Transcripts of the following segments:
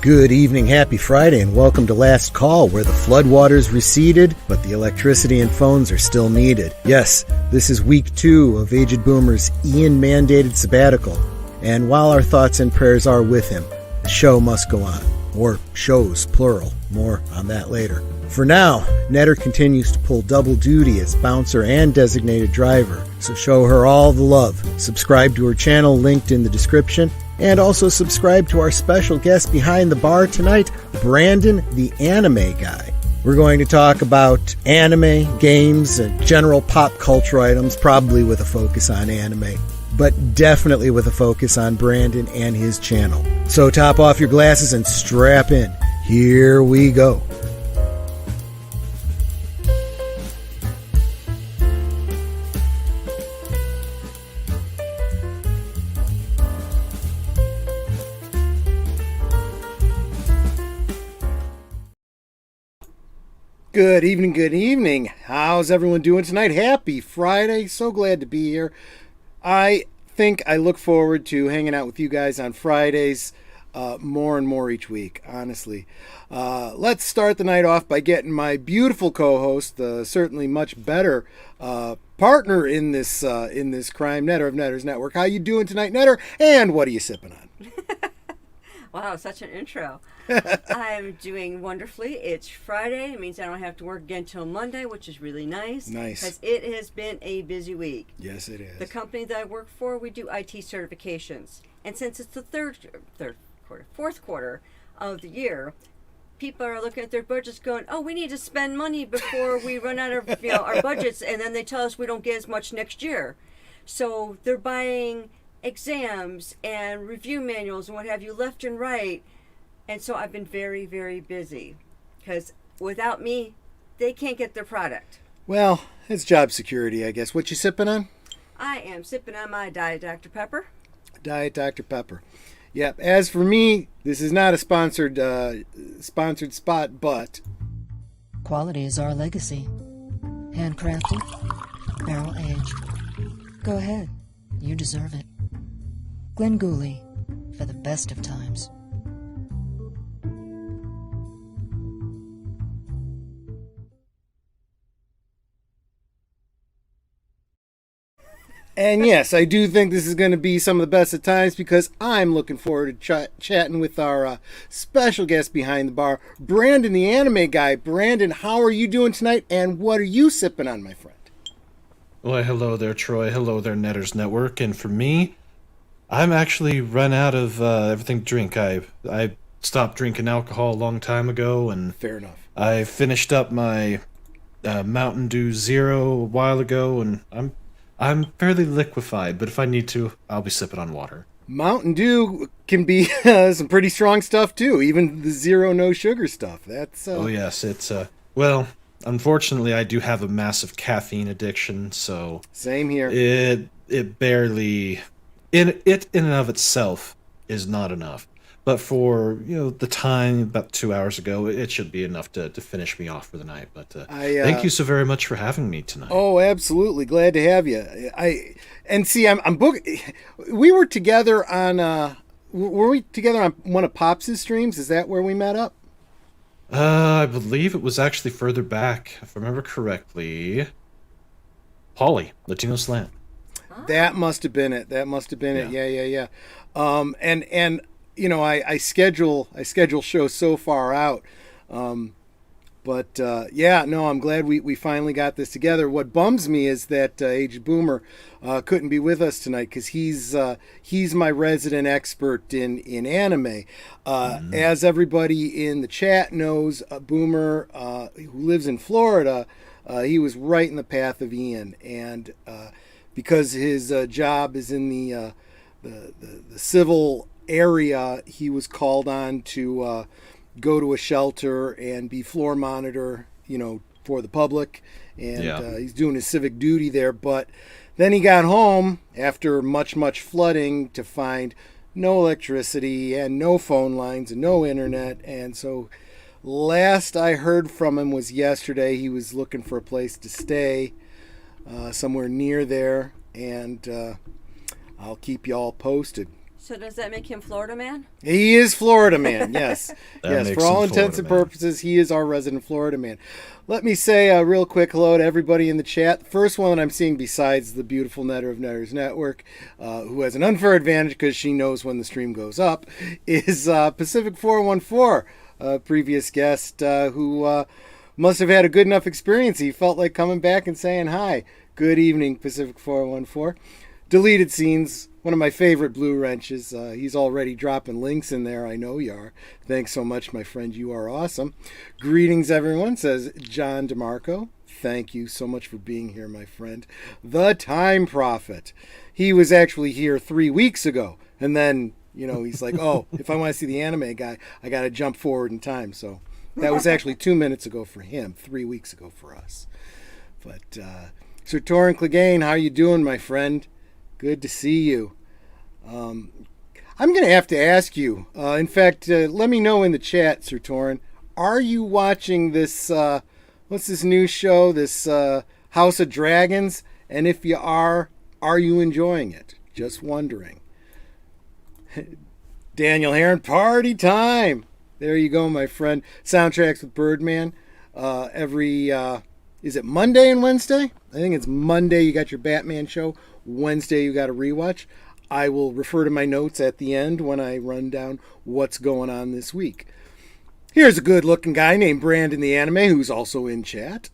Good evening, happy Friday, and welcome to Last Call, where the floodwaters receded, but the electricity and phones are still needed. Yes, this is week 2 of Aged Boomer's Ian-mandated sabbatical, and while our thoughts and prayers are with him, the show must go on. Or shows, plural. More on that later. For now, Netter continues to pull double duty as bouncer and designated driver, so show her all the love. Subscribe to her channel linked in the description, and also subscribe to our special guest behind the bar tonight, Brandon the Anime Guy. We're going to talk about anime, games, and general pop culture items, probably with a focus on anime, but definitely with a focus on Brandon and his channel. So top off your glasses and strap in. Here we go. Good evening, good evening. How's everyone doing tonight? Happy Friday. So glad to be here. I think I look forward to hanging out with you guys on Fridays more and more each week, honestly. Let's start the night off by getting my beautiful co-host, certainly much better partner in this crime, Netter of Netter's Network. How you doing tonight, Netter? And what are you sipping on? Wow, such an intro. I'm doing wonderfully. It's Friday. It means I don't have to work again till Monday, which is really nice. Nice. Because it has been a busy week. Yes, it is. The company that I work for, we do IT certifications. And since it's the fourth quarter of the year, people are looking at their budgets going, oh, we need to spend money before we run out of our budgets. And then they tell us we don't get as much next year. So they're buying exams and review manuals and what have you left and right. And so I've been very, very busy because without me, they can't get their product. Well, it's job security, I guess. What you sipping on? I am sipping on my Diet Dr. Pepper. Diet Dr. Pepper. Yep. As for me, this is not a sponsored spot, but quality is our legacy. Handcrafted, barrel aged. Go ahead, you deserve it. Glenn Gooley, for the best of times. And yes, I do think this is going to be some of the best of times because I'm looking forward to chatting with our special guest behind the bar, Brandon the Anime Guy. Brandon, how are you doing tonight, and what are you sipping on, my friend? Well, hello there, Troy. Hello there, Netter's Network. And for me, I'm actually run out of everything to drink. I stopped drinking alcohol a long time ago, and fair enough. I finished up my Mountain Dew Zero a while ago, and I'm fairly liquefied, but if I need to, I'll be sipping on water. Mountain Dew can be some pretty strong stuff, too. Even the zero, no sugar stuff. That's Oh, yes. It's, well, unfortunately, I do have a massive caffeine addiction, so... Same here. It barely... in and of itself is not enough. But for, the time, about 2 hours ago, it should be enough to finish me off for the night. But thank you so very much for having me tonight. Oh, absolutely. Glad to have you. I'm booked. We were together on, were we together on one of Pops' streams? Is that where we met up? I believe it was actually further back, if I remember correctly. Polly, Latino Slant. That must have been it. Yeah. And I schedule shows so far out. I'm glad we finally got this together. What bums me is that Aged Boomer couldn't be with us tonight because he's my resident expert in anime. As everybody in the chat knows, Boomer, who lives in Florida, he was right in the path of Ian, and because his job is in the civil area, he was called on to go to a shelter and be floor monitor, for the public, and he's doing his civic duty there. But then he got home after much flooding to find no electricity and no phone lines and no internet, and so last I heard from him was yesterday. He was looking for a place to stay somewhere near there, and I'll keep you all posted. So does that make him Florida man? He is Florida man, yes. That Yes, makes for all him intents Florida and man. purposes, he is our resident Florida man. Let me say a real quick hello to everybody in the chat. The first one I'm seeing besides the beautiful Netter of Netters Network, who has an unfair advantage because she knows when the stream goes up, is Pacific 414, a previous guest who must have had a good enough experience. He felt like coming back and saying hi. Good evening, Pacific 414. Deleted Scenes, one of my favorite Blue Wrenches. He's already dropping links in there. I know you are. Thanks so much, my friend. You are awesome. Greetings, everyone, says John DeMarco. Thank you so much for being here, my friend. The Time Prophet. He was actually here 3 weeks ago. And then, he's like, oh, if I want to see the anime guy, I got to jump forward in time. So that was actually 2 minutes ago for him, 3 weeks ago for us. But, Sir Torrin Clegane, how you doing, my friend? Good to see you. I'm going to have to ask you. In fact, let me know in the chat, Sir Torrin. Are you watching this, what's this new show, this House of Dragons? And if you are you enjoying it? Just wondering. Daniel Heron, party time. There you go, my friend. Soundtracks with Birdman. Is it Monday and Wednesday? I think it's Monday you got your Batman show. Wednesday you got a rewatch. I will refer to my notes at the end when I run down what's going on this week. Here's a good-looking guy named Brandon the Anime, who's also in chat.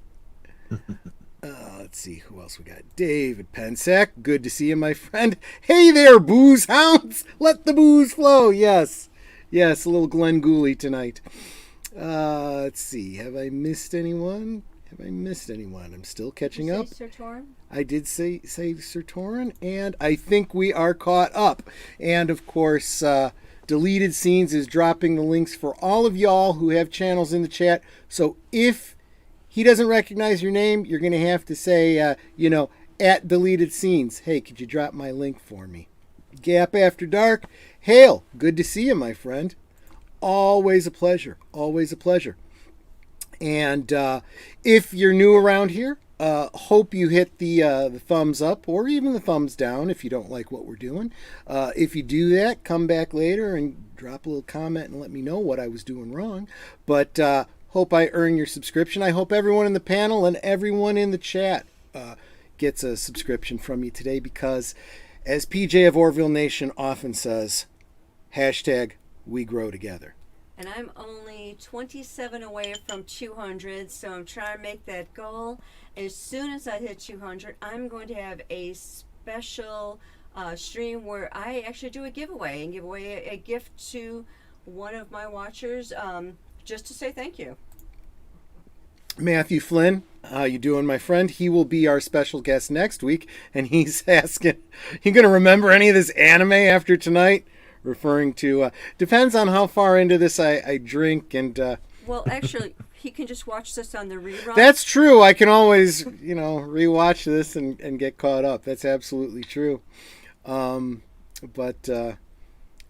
Let's see, who else we got? David Pensek, good to see you, my friend. Hey there, booze hounds! Let the booze flow, yes. Yes, a little Glenn Gooley tonight. Let's see, have I missed anyone? I'm still catching up. Sir Torrin? I did say Sir Torrin, and I think we are caught up. And, of course, Deleted Scenes is dropping the links for all of y'all who have channels in the chat. So if he doesn't recognize your name, you're going to have to say, at Deleted Scenes, hey, could you drop my link for me? Gap After Dark, Hale, good to see you, my friend. Always a pleasure. Always a pleasure. And if you're new around here, hope you hit the thumbs up or even the thumbs down if you don't like what we're doing. If you do that, come back later and drop a little comment and let me know what I was doing wrong. But hope I earn your subscription. I hope everyone in the panel and everyone in the chat gets a subscription from you today because, as PJ of Orville Nation often says, hashtag we grow together. And I'm only 27 away from 200, so I'm trying to make that goal. As soon as I hit 200, I'm going to have a special stream where I actually do a giveaway and give away a gift to one of my watchers just to say thank you. Matthew Flynn, how you doing, my friend? He will be our special guest next week, and he's asking, you going to remember any of this anime after tonight? Referring to, depends on how far into this I drink and... Well, actually, he can just watch this on the rerun. That's true. I can always, rewatch this and get caught up. That's absolutely true. But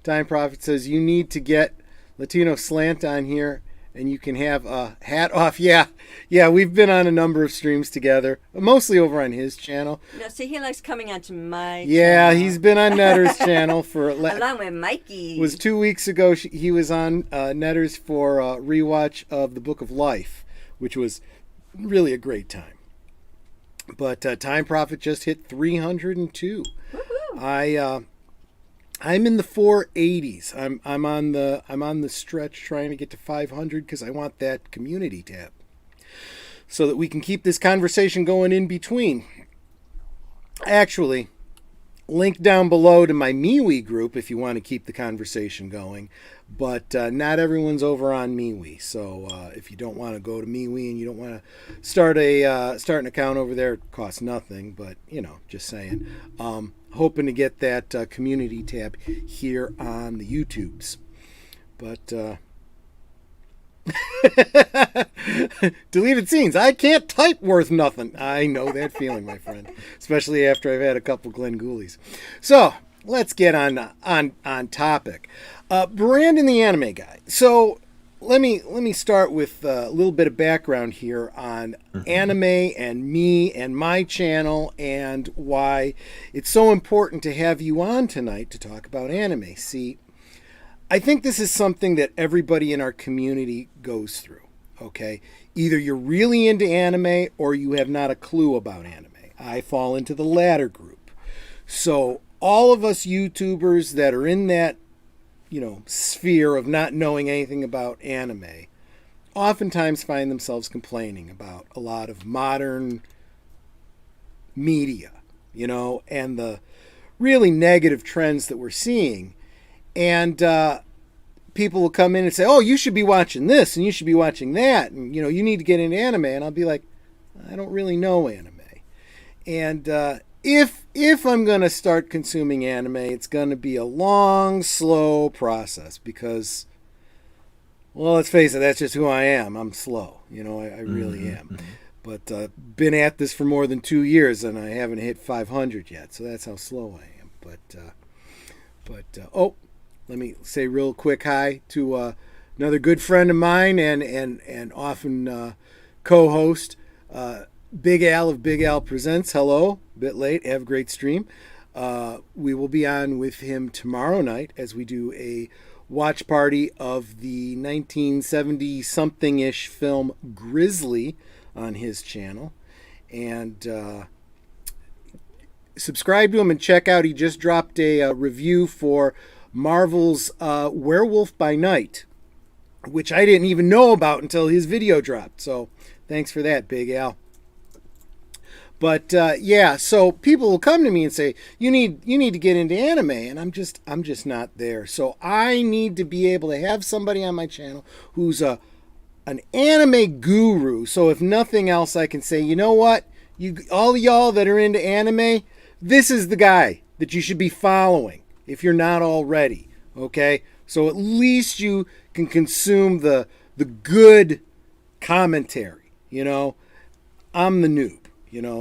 Time Prophet says, you need to get Latino Slant on here and you can have a hat off. Yeah, we've been on a number of streams together, mostly over on his channel. No, see, he likes coming onto my Yeah, channel. he's been on Netter's channel for... Along with Mikey. It was 2 weeks ago. He was on Netter's for a rewatch of The Book of Life, which was really a great time. But Time Prophet just hit 302. Woo-hoo. I'm in the 480s. I'm on the stretch trying to get to 500 because I want that community tab so that we can keep this conversation going in between. Actually, link down below to my MeWe group if you want to keep the conversation going. But not everyone's over on MeWe, so if you don't want to go to MeWe and you don't want to start an account over there, it costs nothing. But just saying. Hoping to get that community tab here on the YouTubes. But Deleted Scenes. I can't type worth nothing. I know that feeling, my friend. Especially after I've had a couple Glenn Goolies. So let's get on topic. Brandon the Anime Guy. So let me start with a little bit of background here on anime and me and my channel and why it's so important to have you on tonight to talk about anime. See, I think this is something that everybody in our community goes through, okay? Either you're really into anime or you have not a clue about anime. I fall into the latter group. So all of us YouTubers that are in that, sphere of not knowing anything about anime oftentimes find themselves complaining about a lot of modern media, and the really negative trends that we're seeing. And people will come in and say, oh, you should be watching this and you should be watching that. And, you need to get into anime. And I'll be like, I don't really know anime. And if I'm going to start consuming anime, it's going to be a long, slow process because, well, let's face it, that's just who I am. I'm slow. I really am. But been at this for more than 2 years and I haven't hit 500 yet. So that's how slow I am. But let me say real quick hi to another good friend of mine and often co-host, Big Al of Big Al Presents. Hello. Bit late. Have a great stream. We will be on with him tomorrow night as we do a watch party of the 1970-something-ish film Grizzly on his channel. And subscribe to him and check out. He just dropped a review for Marvel's Werewolf by Night, which I didn't even know about until his video dropped. So thanks for that, Big Al. But so people will come to me and say, you need to get into anime, and I'm just not there. So I need to be able to have somebody on my channel who's an anime guru. So if nothing else, I can say, you know what, all y'all that are into anime, this is the guy that you should be following if you're not already. Okay, so at least you can consume the good commentary. I'm the noob.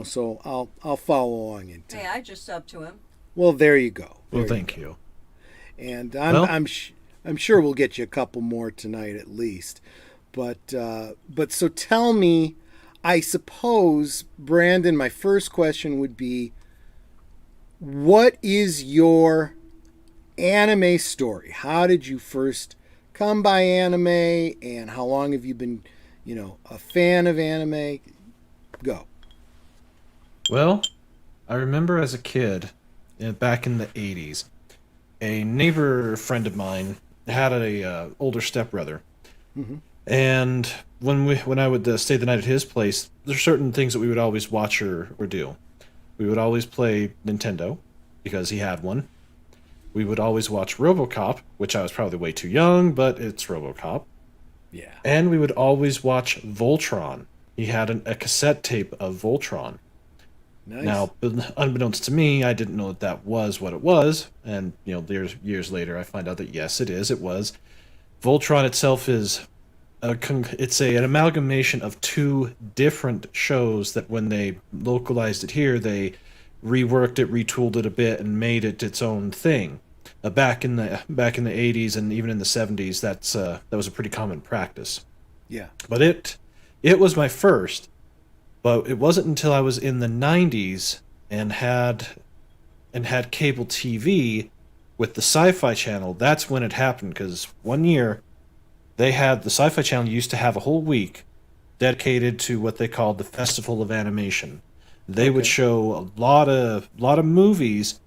So I'll follow along into. Hey, I just subbed to him. Well, there you go. Well, thank you. And I'm sure we'll get you a couple more tonight at least. But so tell me, I suppose, Brandon, my first question would be, what is your anime story? How did you first come by anime, and how long have you been, a fan of anime? Go. Well, I remember as a kid, back in the 80s, a neighbor friend of mine had a older stepbrother. Mm-hmm. And when I would stay the night at his place, there's certain things that we would always watch or do. We would always play Nintendo, because he had one. We would always watch RoboCop, which I was probably way too young, but it's RoboCop. Yeah. And we would always watch Voltron. He had a cassette tape of Voltron. Nice. Now, unbeknownst to me, I didn't know that was what it was, and years later, I find out that yes, it is. It was. Voltron itself is an amalgamation of two different shows that, when they localized it here, they reworked it, retooled it a bit, and made it its own thing. Back in the 80s and even in the 70s, that was a pretty common practice. Yeah. But it was my first. But it wasn't until I was in the 90s and had cable TV with the Sci-Fi Channel, that's when it happened. Because one year, the Sci-Fi Channel used to have a whole week dedicated to what they called the Festival of Animation. They would show a lot of movies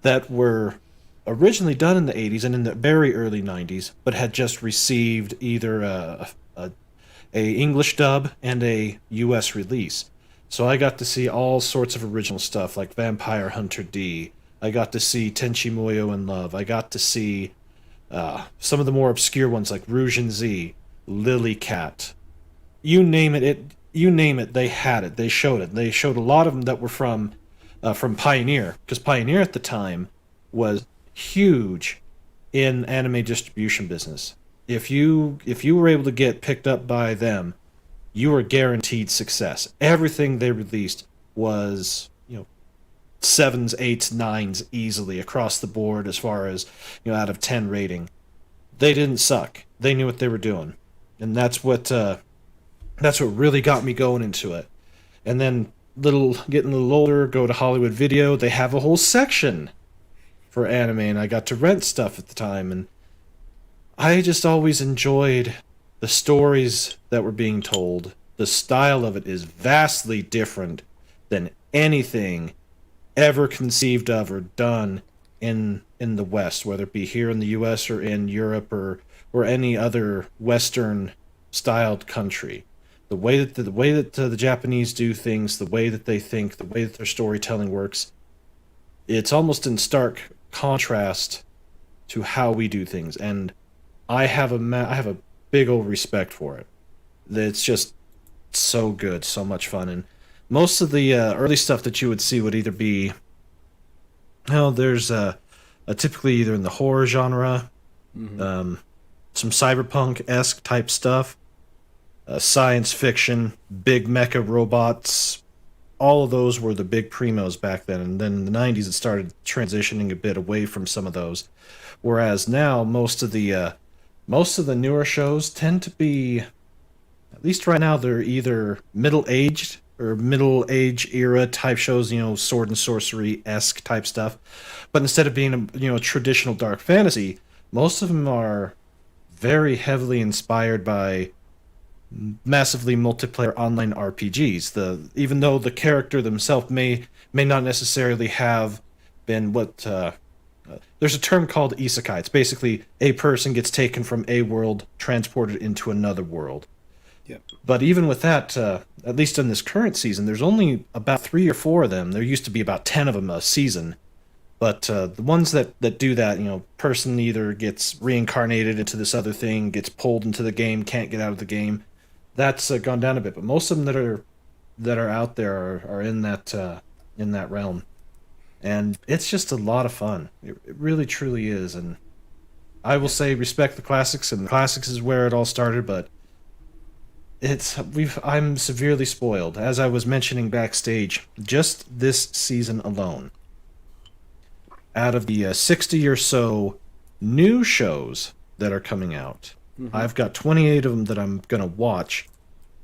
that were originally done in the 80s and in the very early 90s, but had just received either a English dub and a US release. So I got to see all sorts of original stuff like Vampire Hunter D. I got to see Tenchi Muyo in Love. I got to see some of the more obscure ones like Rouge and Z, Lily Cat. You name it, they had it. They showed it. They showed a lot of them that were from Pioneer, because Pioneer at the time was huge in anime distribution business. If you were able to get picked up by them, you were guaranteed success. Everything they released was, 7s, 8s, 9s easily across the board as far as, out of 10 rating. They didn't suck. They knew what they were doing. and that's what really got me going into it. And then getting a little older, go to Hollywood Video. They have a whole section for anime, and I got to rent stuff at the time, and I just always enjoyed the stories that were being told. The style of it is vastly different than anything ever conceived of or done in the West, whether it be here in the US or in Europe or any other Western styled country. The way that the Japanese do things, the way that they think, the way that their storytelling works, it's almost in stark contrast to how we do things, and I have a big old respect for it. It's just so good, so much fun, and most of the early stuff that you would see would either be, there's typically either in the horror genre, some cyberpunk-esque type stuff, science fiction, big mecha robots. All of those were the big primos back then, and then in the 90s it started transitioning a bit away from some of those. Whereas now most of the newer shows tend to be, at least right now, they're either middle-aged or middle-age era type shows, sword and sorcery-esque type stuff. But instead of being a traditional dark fantasy, most of them are very heavily inspired by massively multiplayer online RPGs. Even though the character themselves may not necessarily have been what there's a term called isekai. It's basically a person gets taken from a world, transported into another world. Yep. But even with that, at least in this current season, there's only about 3 or 4 of them. There used to be about 10 of them a season. But the ones that do that, person either gets reincarnated into this other thing, gets pulled into the game, can't get out of the game. That's gone down a bit. But most of them that are out there are in that realm. And it's just a lot of fun. It really, truly is. And I will say respect the classics, and the classics is where it all started, but I'm severely spoiled. As I was mentioning backstage, just this season alone, out of the 60 or so new shows that are coming out, I've got 28 of them that I'm going to watch,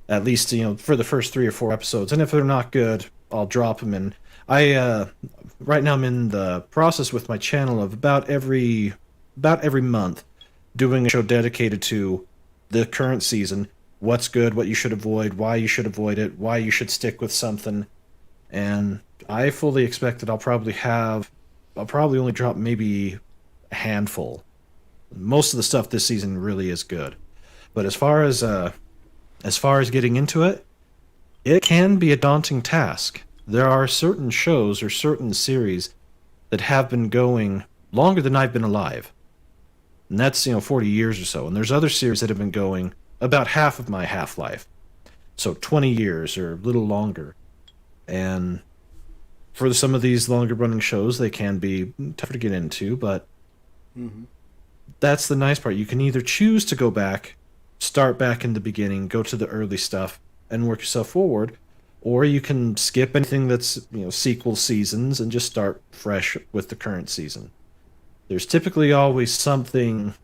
at least, for the first 3 or 4 episodes. And if they're not good, I'll drop them. And right now I'm in the process with my channel of about every month doing a show dedicated to the current season, what's good, what you should avoid, why you should avoid it, why you should stick with something. And I fully expect that I'll probably only drop maybe a handful. Most of the stuff this season really is good. But as far as getting into it, it can be a daunting task. There are certain shows or certain series that have been going longer than I've been alive. And that's, 40 years or so. And there's other series that have been going about half of my half-life. So 20 years or a little longer. And for some of these longer-running shows, they can be tougher to get into, but that's the nice part. You can either choose to go back, start back in the beginning, go to the early stuff, and work yourself forward, or you can skip anything that's sequel seasons and just start fresh with the current season. There's typically always something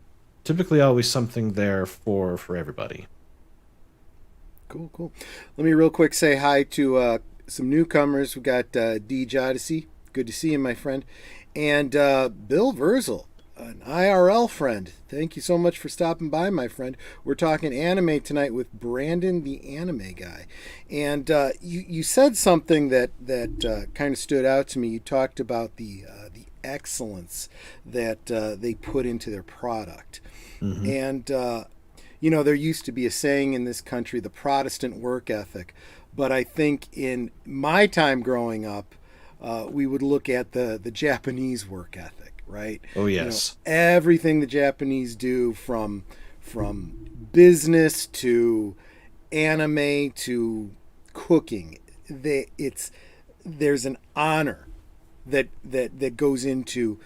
there for everybody. Cool. Let me real quick say hi to some newcomers. We got Deej Odyssey. Good to see you, my friend. And Bill Verzel, an IRL friend. Thank you so much for stopping by, my friend. We're talking anime tonight with Brandon, the anime guy. And you said something that kind of stood out to me. You talked about the excellence that they put into their product. And, there used to be a saying in this country, the Protestant work ethic. But I think in my time growing up, we would look at the Japanese work ethic. Right? Oh yes. Everything the Japanese do, from business to anime to cooking, there's an honor that goes into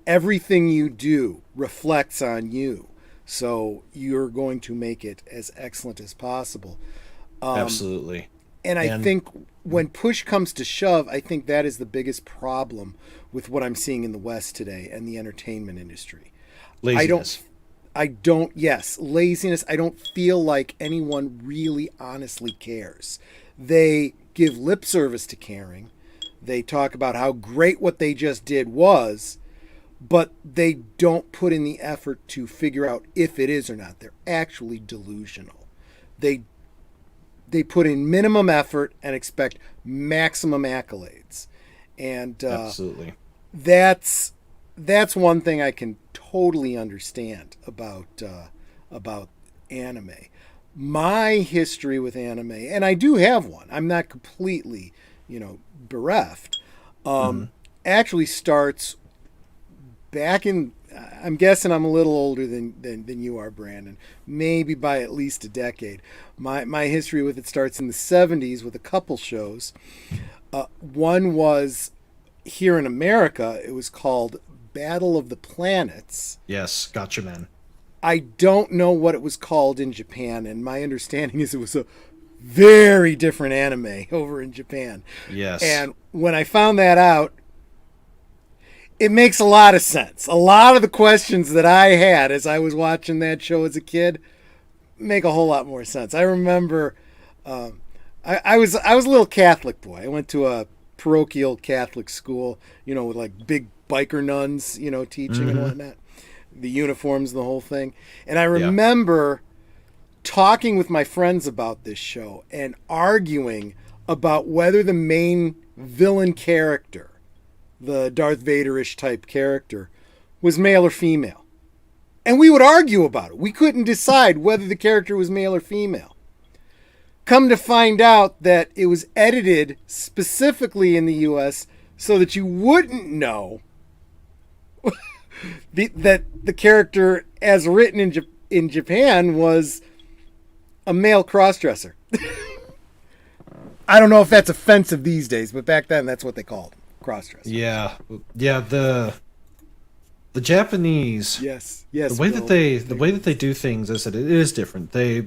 everything you do reflects on you. So you're going to make it as excellent as possible. Absolutely. And I think when push comes to shove, I think that is the biggest problem with what I'm seeing in the West today and the entertainment industry. Laziness. laziness. I don't feel like anyone really honestly cares. They give lip service to caring. They talk about how great what they just did was, but they don't put in the effort to figure out if it is or not. They're actually delusional. They put in minimum effort and expect maximum accolades. And Absolutely. That's one thing I can totally understand about anime. My history with anime, and I do have one. I'm not completely, bereft. Actually starts back in. I'm guessing I'm a little older than you are, Brandon. Maybe by at least a decade. My history with it starts in the 70s with a couple shows. One was here in America. It was called Battle of the Planets. Yes, gotcha, man. I don't know what it was called in Japan, and my understanding is it was a very different anime over in Japan. Yes. And when I found that out, it makes a lot of sense. A lot of the questions that I had as I was watching that show as a kid make a whole lot more sense. I remember I was a little Catholic boy. I went to a parochial Catholic school, with like big biker nuns, teaching and whatnot. The uniforms, the whole thing. And I remember talking with my friends about this show and arguing about whether the main villain character, the Darth Vader-ish type character, was male or female. And we would argue about it. We couldn't decide whether the character was male or female. Come to find out that it was edited specifically in the US so that you wouldn't know that the character as written in Japan was a male crossdresser. I don't know if that's offensive these days, but back then that's what they called them, crossdresser. Yeah. The Japanese. Yes. The way that they do things is that it is different. They're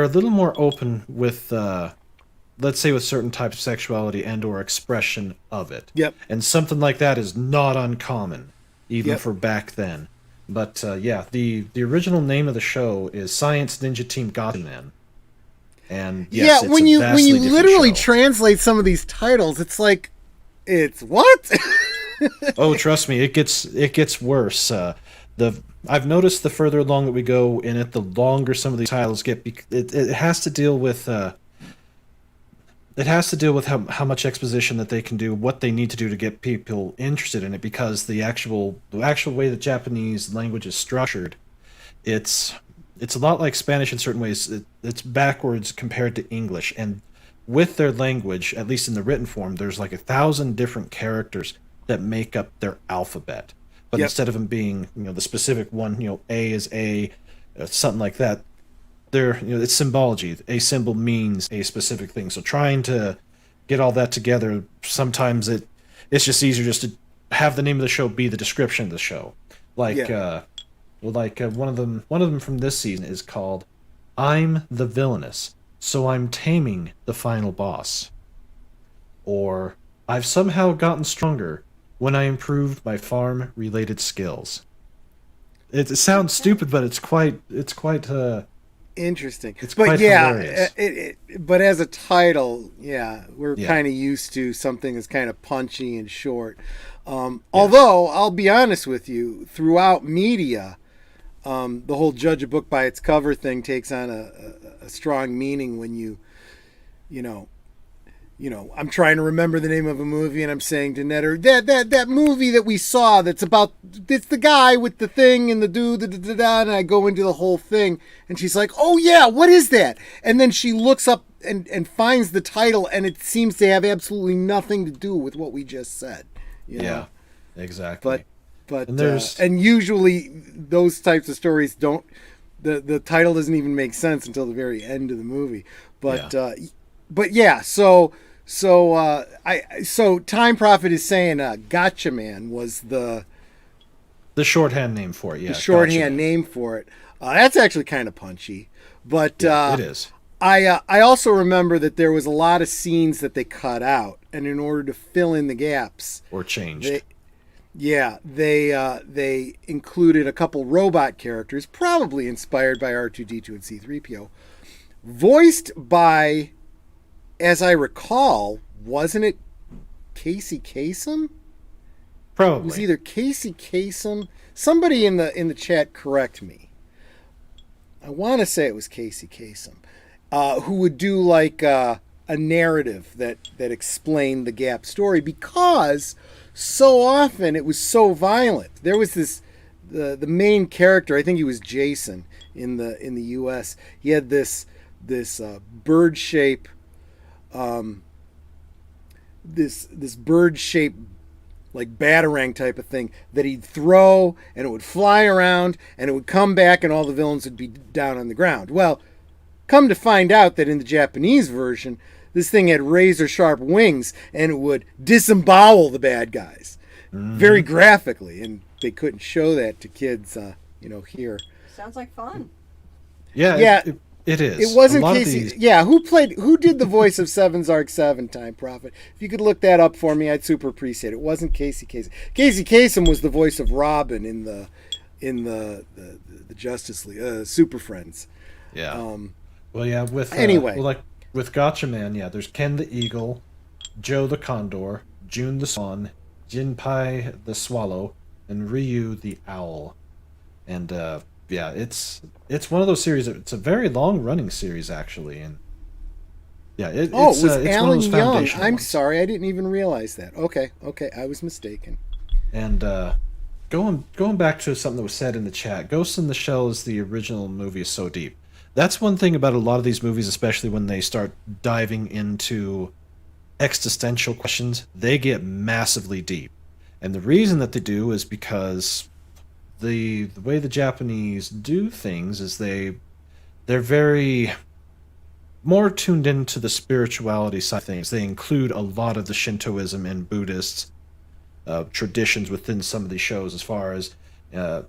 a little more open with, let's say, with certain types of sexuality and or expression of it. Yep. And something like that is not uncommon, even for back then. But the original name of the show is Science Ninja Team Gatchaman. And yes, when you literally show. translate some of these titles, it's like, it's what? Oh, trust me, it gets worse. I've noticed the further along that we go in it, the longer some of these titles get. It has to deal with how much exposition that they can do, what they need to do to get people interested in it, because the actual way the Japanese language is structured, it's a lot like Spanish in certain ways. It's backwards compared to English, and with their language, at least in the written form, there's like 1,000 different characters that make up their alphabet. But instead of them being, the specific one, A is A, something like that, it's symbology. A symbol means a specific thing. So trying to get all that together, sometimes it's just easier just to have the name of the show be the description of the show. One of them from this season is called "I'm the Villainous, so I'm taming the final boss," or "I've somehow gotten stronger when I improved my farm-related skills." It sounds stupid, but it's quite interesting. It's quite hilarious. But as a title, we're kind of used to something that's kind of punchy and short. Although I'll be honest with you, throughout media, the whole judge a book by its cover thing takes on a strong meaning when I'm trying to remember the name of a movie, and I'm saying to Netter, that movie that we saw it's the guy with the thing and the dude, and I go into the whole thing, and she's like, oh yeah, what is that? And then she looks up and finds the title, and it seems to have absolutely nothing to do with what we just said. Yeah, exactly. But and usually those types of stories don't, the title doesn't even make sense until the very end of the movie. So Time Prophet is saying Gatchaman was the shorthand name for it. Yeah, the shorthand name for it. That's actually kind of punchy, but it is. I also remember that there was a lot of scenes that they cut out, and in order to fill in the gaps or changed, Yeah, they included a couple robot characters, probably inspired by R2D2 and C3PO, voiced by, as I recall, wasn't it Casey Kasem? Probably. It was either Casey Kasem. Somebody in the chat correct me. I want to say it was Casey Kasem, who would do like a narrative that explained the Gap story, because so often it was so violent. There was the main character, I think he was Jason in the U.S. He had this bird shape, this bird shaped like batarang type of thing that he'd throw, and it would fly around and it would come back and all the villains would be down on the ground. Well, come to find out that in the Japanese version, this thing had razor sharp wings and it would disembowel the bad guys very graphically, and they couldn't show that to kids, here. Sounds like fun. Yeah, it is. It wasn't A lot of Casey. these- Yeah, who did the voice of Seven's Arc 7, Time Prophet? If you could look that up for me, I'd super appreciate it. It wasn't Casey Kasem. Casey Kasem was the voice of Robin in the Justice League, Super Friends. Yeah. Well, yeah. With Anyway. like with Gotcha Man, yeah. There's Ken the Eagle, Joe the Condor, June the Swan, Jinpai the Swallow, and Ryu the Owl. And yeah, it's one of those series. It's a very long running series actually, and yeah, it Was it's one of Alan those Young? foundational I'm ones. sorry, I didn't even realize that. Okay, I was mistaken. And going back to something that was said in the chat, Ghost in the Shell is the original movie is so deep. That's one thing about a lot of these movies, especially when they start diving into existential questions, they get massively deep. And the reason that they do is because the way the Japanese do things is they're very more tuned into the spirituality side of things. They include a lot of the Shintoism and Buddhist traditions within some of these shows, as far as the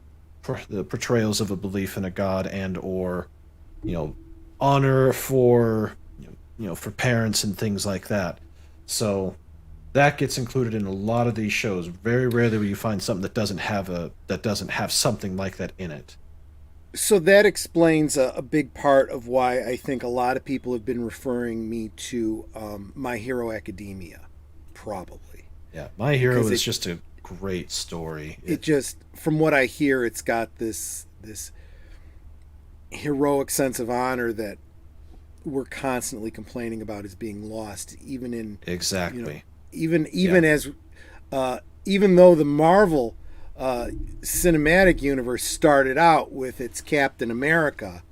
portrayals of a belief in a god and or honor for for parents and things like that. So that gets included in a lot of these shows. Very rarely will you find something that doesn't have something like that in it. So that explains a big part of why I think a lot of people have been referring me to My Hero Academia, probably. Yeah, My Hero Because is just a great story. It just, from what I hear, it's got this heroic sense of honor that we're constantly complaining about as being lost, even in Exactly. even as even though the Marvel cinematic universe started out with its Captain America,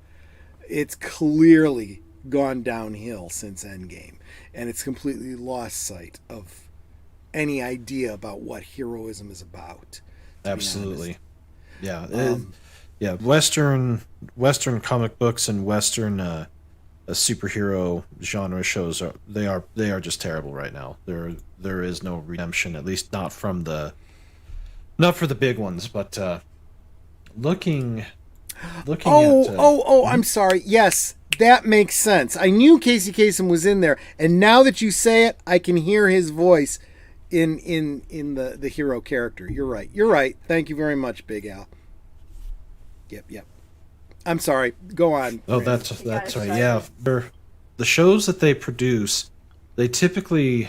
it's clearly gone downhill since Endgame, and it's completely lost sight of any idea about what heroism is about, to be Absolutely. honest. Yeah. Yeah. Western comic books and Western superhero genre shows are just terrible right now. There is no redemption, at least not for the big ones. But looking at I'm sorry. Yes, that makes sense. I knew Casey Kasem was in there, and now that you say it, I can hear his voice in the hero character. You're right. Thank you very much, Big Al. Yep. I'm sorry. Go on. Oh, Brandon. that's right. Yeah, the shows that they produce, they typically,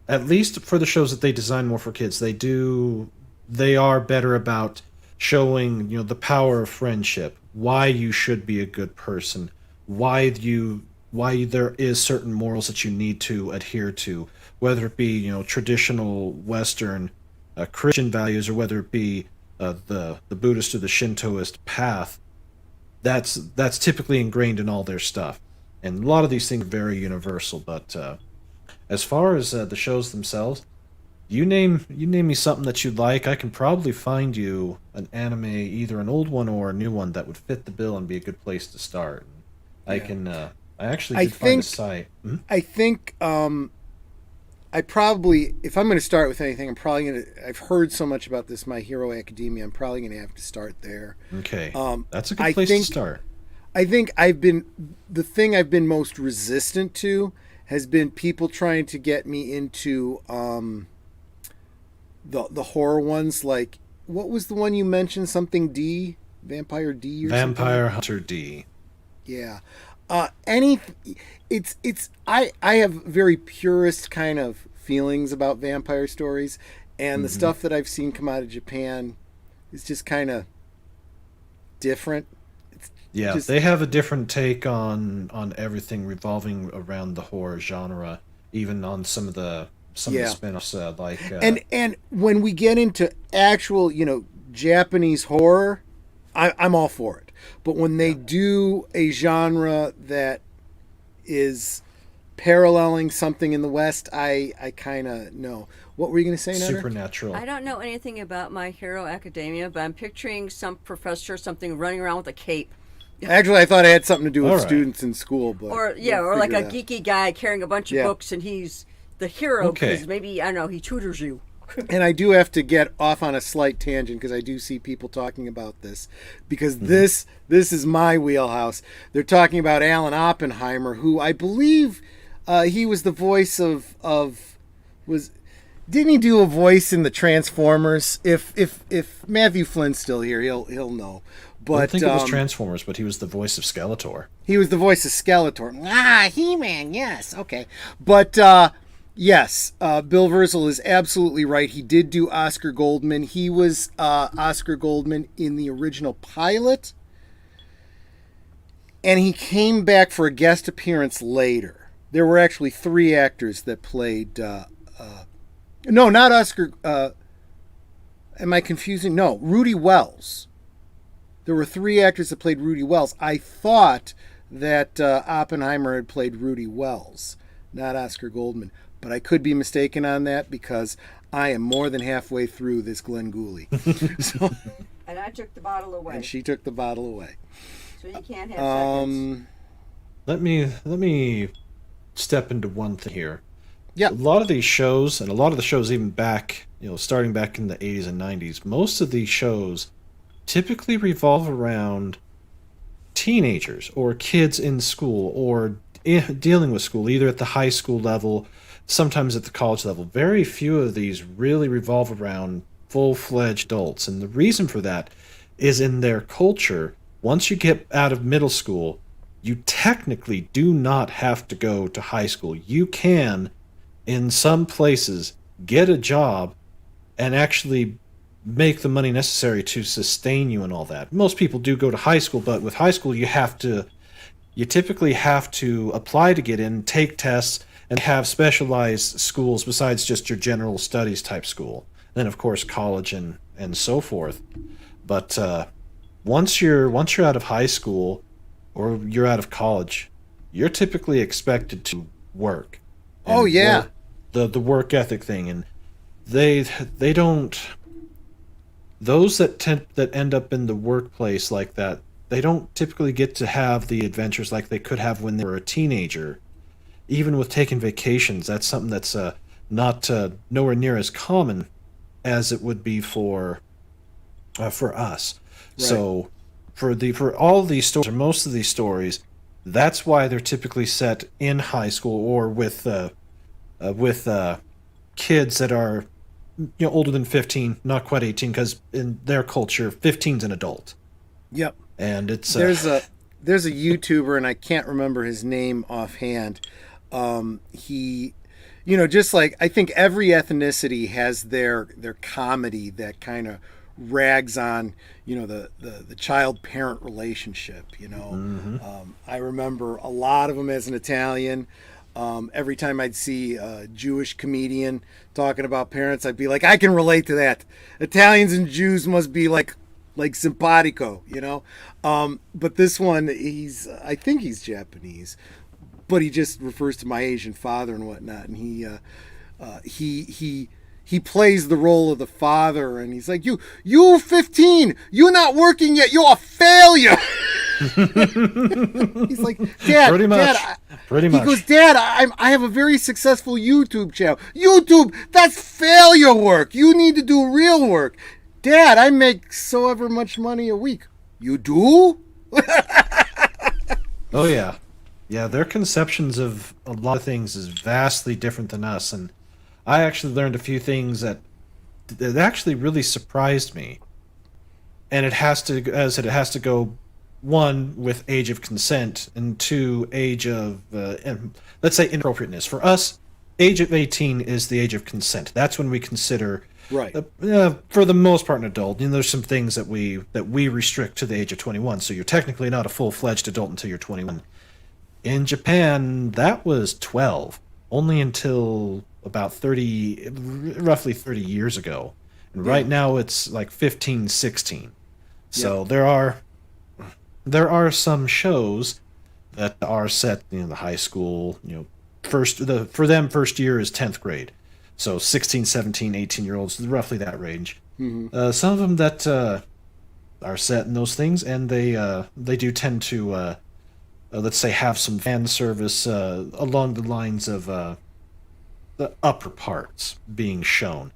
at least for the shows that they design more for kids, they are better about showing the power of friendship, why you should be a good person, why there is certain morals that you need to adhere to, whether it be traditional Western Christian values, or whether it be the Buddhist or the Shintoist path. That's typically ingrained in all their stuff, and a lot of these things are very universal. But as far as the shows themselves, you name me something that you'd like, I can probably find you an anime, either an old one or a new one, that would fit the bill and be a good place to start. I actually did find a site. Hmm? I think I probably, if I'm going to start with anything, I've heard so much about this My Hero Academia, I'm probably going to have to start there. Okay. That's a good place to start. I think the thing I've been most resistant to has been people trying to get me into the horror ones. Like, what was the one you mentioned? Something D, Vampire D, or Vampire something? Hunter D. Yeah. Any, I have very purist kind of feelings about vampire stories, and the stuff that I've seen come out of Japan is just kind of different. Yeah, Just- they have a different take on everything revolving around the horror genre, even on some of the Yeah. spin-offs like And when we get into actual, Japanese horror, I'm all for it. But when they do a genre that is paralleling something in the West, I kind of know. What were you going to say, Nutter? Supernatural. I don't know anything about My Hero Academia, but I'm picturing some professor something running around with a cape. Actually, I thought it had something to do with All right. students in school, but Or we'll like figure a it out. geeky guy carrying a bunch of Yeah. books, and he's the hero Okay. because maybe, I don't know, he tutors you. And I do have to get off on a slight tangent because I do see people talking about this, because this is my wheelhouse. They're talking about Alan Oppenheimer, who I believe he was the voice of was. Didn't he do a voice in the Transformers? If Matthew Flynn's still here, he'll know. But I don't think it was Transformers, but he was the voice of Skeletor. he was the voice of Skeletor. Ah, He-Man, yes, okay. But yes, Bill Wurzel is absolutely right. He did do Oscar Goldman. He was Oscar Goldman in the original pilot, and he came back for a guest appearance later. There were actually 3 actors that played. No, not Oscar. Am I confusing? No, Rudy Wells. There were 3 actors that played Rudy Wells. I thought that Oppenheimer had played Rudy Wells, not Oscar Goldman. But I could be mistaken on that because I am more than halfway through this Glenn Gooley. So, And I took the bottle away, and she took the bottle away. so you can't have seconds. Let me step into one thing here. Yeah. A lot of these shows, and a lot of the shows even back, starting back in the 80s and 90s, most of these shows typically revolve around teenagers or kids in school or dealing with school, either at the high school level, sometimes at the college level. Very few of these really revolve around full-fledged adults, and the reason for that is in their culture. Once you get out of middle school, you technically do not have to go to high school. You can, in some places, get a job and actually make the money necessary to sustain you and all that. Most people do go to high school, but with high school you typically have to apply to get in, take tests, and have specialized schools besides just your general studies type school. Then of course college and so forth. But once you're out of high school or you're out of college, you're typically expected to work. Oh, yeah. Work, the work ethic thing, and they don't. Those that end up in the workplace like that, they don't typically get to have the adventures like they could have when they were a teenager. Even with taking vacations, that's something that's not nowhere near as common as it would be for us. Right. So for all of these stories, or most of these stories, that's why they're typically set in high school or with kids that are older than 15, not quite 18, because in their culture 15's an adult. Yep. And it's There's a YouTuber, and I can't remember his name offhand. He, just like I think every ethnicity has their comedy that kind of rags on the child parent relationship. I remember a lot of them as an Italian. Every time I'd see a Jewish comedian talking about parents, I'd be like, I can relate to that. Italians and Jews must be like simpatico, but this one, I think he's Japanese, but he just refers to my Asian father and whatnot, and he plays the role of the father, and he's like, you 15, you're not working yet, you're a failure. He's like, Dad, pretty much. He goes, Dad, I have a very successful YouTube channel. YouTube, that's failure work. You need to do real work. Dad, I make so ever much money a week. You do? Oh yeah. Yeah, their conceptions of a lot of things is vastly different than us, and I actually learned a few things that it actually really surprised me. And it has to, as it has to go, one, with age of consent, and two, age of, let's say, inappropriateness. For us, age of 18 is the age of consent. That's when we consider, Right. for the most part, an adult. There's some things that we restrict to the age of 21. So you're technically not a full-fledged adult until you're 21. In Japan, that was 12, only until about roughly 30 years ago. And right now it's like 15, 16. So there are some shows that are set in the high school, for them first year is 10th grade. So 16, 17, 18-year-olds, roughly that range. Mm-hmm. Some of them that are set in those things, and they do tend to let's say have some fan service along the lines of the upper parts being shown.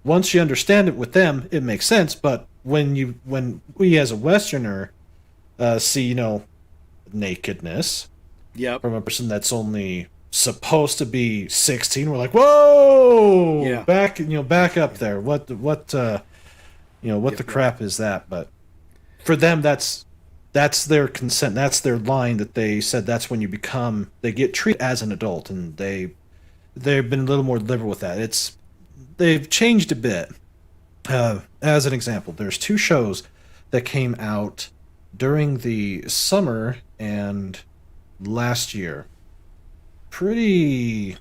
Once you understand it with them, it makes sense, but when we as a Westerner see, nakedness from a person that's only supposed to be 16, we're like, whoa, back up there. What the crap is that? But for them, that's their consent. That's their line that they said. That's when they get treated as an adult, and they've been a little more liberal with that. They've changed a bit. As an example, there's 2 shows that came out during the summer and last year. Pretty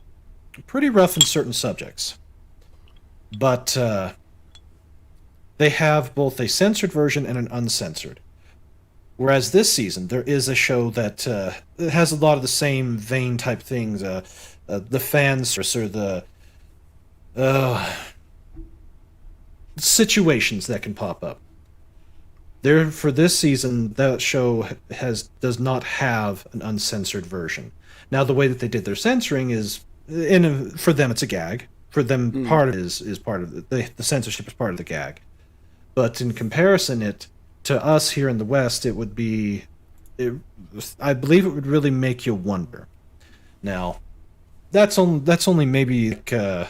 rough in certain subjects, but they have both a censored version and an uncensored. Whereas this season, there is a show that has a lot of the same vein type things. The fans or the situations that can pop up. There, for this season, that show does not have an uncensored version. Now, the way that they did their censoring is, for them, it's a gag. For them, part of it is part of the censorship is part of the gag. But in comparison, to us here in the West, it would be, I believe it would really make you wonder. Now, that's only maybe like,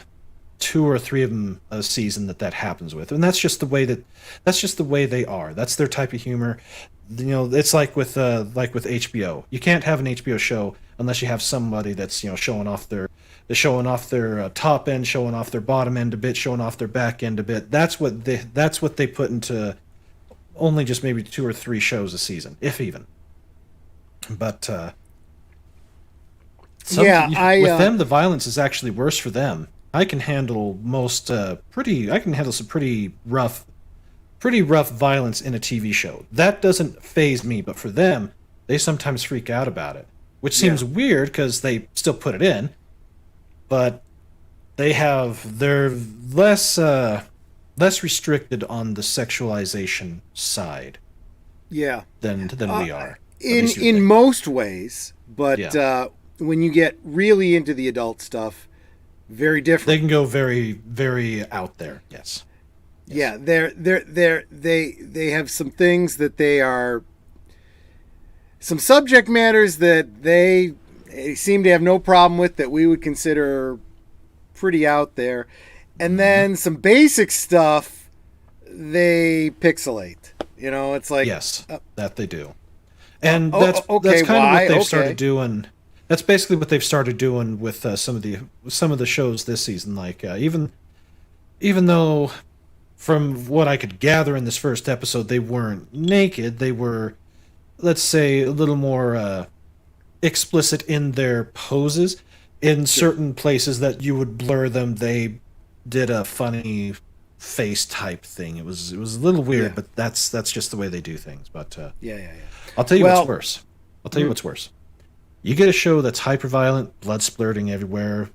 2 or 3 of them a season that happens with, and that's just the way they are. That's their type of humor. It's like with HBO. You can't have an HBO show unless you have somebody that's showing off their top end, showing off their bottom end a bit, showing off their back end a bit. That's what they put into only just maybe 2 or 3 shows a season, if even. But with them, the violence is actually worse for them. I can handle some pretty rough violence in a TV show. That doesn't faze me, but for them, they sometimes freak out about it, which seems weird because they still put it in, but they're less restricted on the sexualization side. Yeah. Than we are. In most ways, but when you get really into the adult stuff, very different. They can go very, very out there. Yes. Yeah, they have some things that they are, some subject matters that they seem to have no problem with that we would consider pretty out there, and then some basic stuff they pixelate. It's like that they do, and that's kind of what they've started doing. That's basically what they've started doing with some of the shows this season. Like even though, from what I could gather in this first episode, they weren't naked. They were, let's say, a little more explicit in their poses. In certain places that you would blur them, they did a funny face type thing. It was a little weird, but that's just the way they do things. But I'll tell you what's worse. What's worse. You get a show that's hyper-violent, blood splurting everywhere.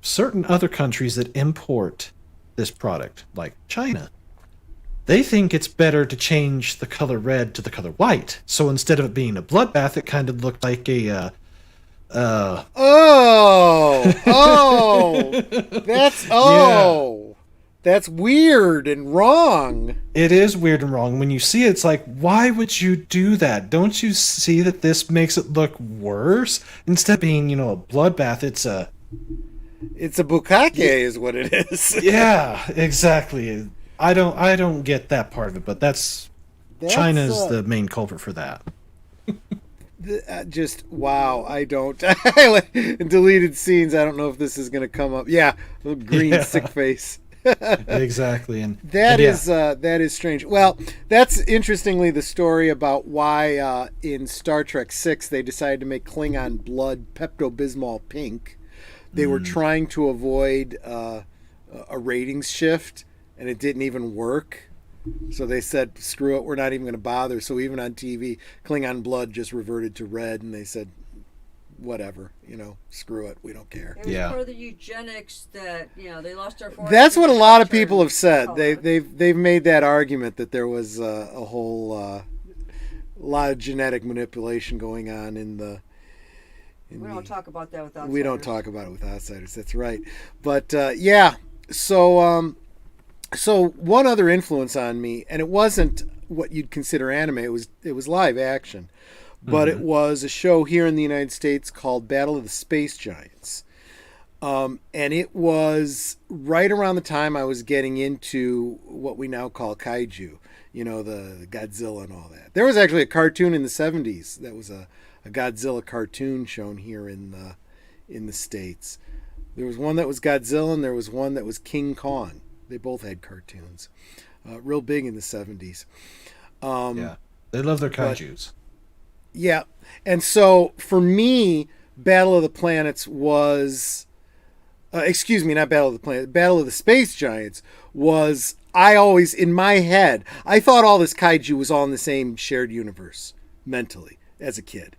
Certain other countries that import this product, like China, they think it's better to change the color red to the color white. So instead of it being a bloodbath, it kind of looked like a... That's weird and wrong. It is weird and wrong. When you see it, it's like, why would you do that? Don't you see that this makes it look worse? Instead of being, a bloodbath, it's a... It's a bukkake, is what it is. Yeah, exactly. I don't get that part of it, but that's China's the main culprit for that. Just wow, I don't. Deleted scenes. I don't know if this is going to come up. Yeah, little green sick face. Exactly, and that is strange. Well, that's interestingly the story about why in Star Trek VI they decided to make Klingon blood Pepto-Bismol pink. They were trying to avoid a ratings shift, and it didn't even work. So they said, screw it, we're not even going to bother. So even on TV, Klingon blood just reverted to red, and they said, whatever, screw it, we don't care. It was part of the eugenics that, they lost our forest. That's what a lot of people have said. They've made that argument that there was a whole lot of genetic manipulation going on in the... We don't talk about that with outsiders. We don't talk about it with outsiders. That's right. But yeah, so one other influence on me, and it wasn't what you'd consider anime. It was live action, but it was a show here in the United States called Battle of the Space Giants, and it was right around the time I was getting into what we now call kaiju. The Godzilla and all that. There was actually a cartoon in the 70s that was a Godzilla cartoon shown here in the States. There was one that was Godzilla, and there was one that was King Kong. They both had cartoons, real big in the 70s. Yeah, they love their kaijus. Yeah, and so for me, Battle of the Planets was... excuse me, not Battle of the Planets. Battle of the Space Giants was... I always, in my head, I thought all this kaiju was all in the same shared universe, mentally, as a kid.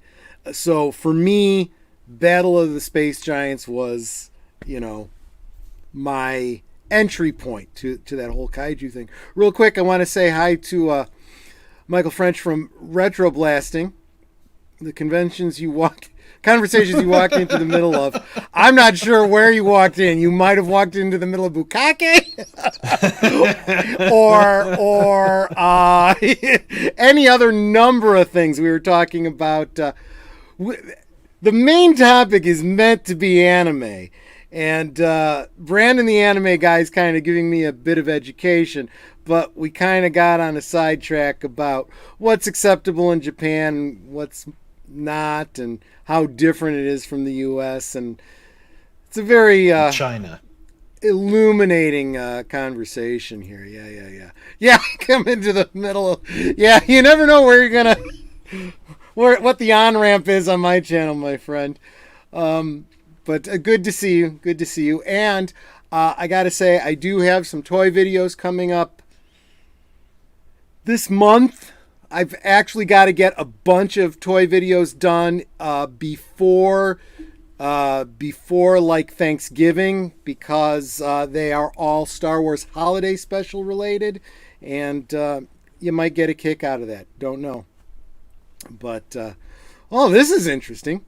So for me, Battle of the Space Giants was, my entry point to that whole kaiju thing. Real quick, I want to say hi to Michael French from Retro Blasting. The conventions conversations you walk into the middle of. I'm not sure where you walked in. You might have walked into the middle of bukkake or any other number of things. We were talking about. The main topic is meant to be anime. And Brandon, the anime guy, is kind of giving me a bit of education. But we kind of got on a sidetrack about what's acceptable in Japan, what's not, and how different it is from the U.S. And it's a very China illuminating conversation here. Yeah. Come into the middle. Yeah, you never know where you're gonna what the on ramp is on my channel, my friend. But good to see you. And I gotta say, I do have some toy videos coming up this month. I've actually got to get a bunch of toy videos done before like Thanksgiving, because they are all Star Wars holiday special related, and you might get a kick out of that. Don't know. But this is interesting.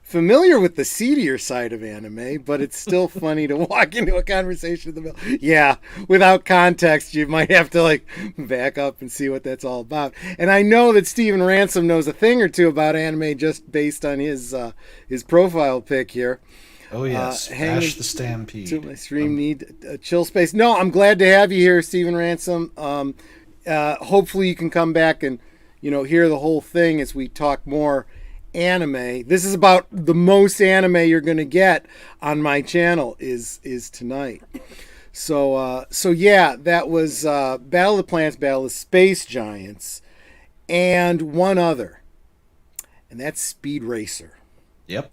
Familiar with the seedier side of anime, but it's still funny to walk into a conversation in the middle. Yeah, without context, you might have to back up and see what that's all about. And I know that Steven Ransom knows a thing or two about anime just based on his profile pic here. Oh yes, Ash the Stampede. To my stream need a chill space. No, I'm glad to have you here, Steven Ransom. Hopefully you can come back and hear the whole thing as we talk more anime. This is about the most anime you're going to get on my channel is tonight. So yeah, that was Battle of the Planets, Battle of the Space Giants, and one other, and that's Speed Racer. Yep.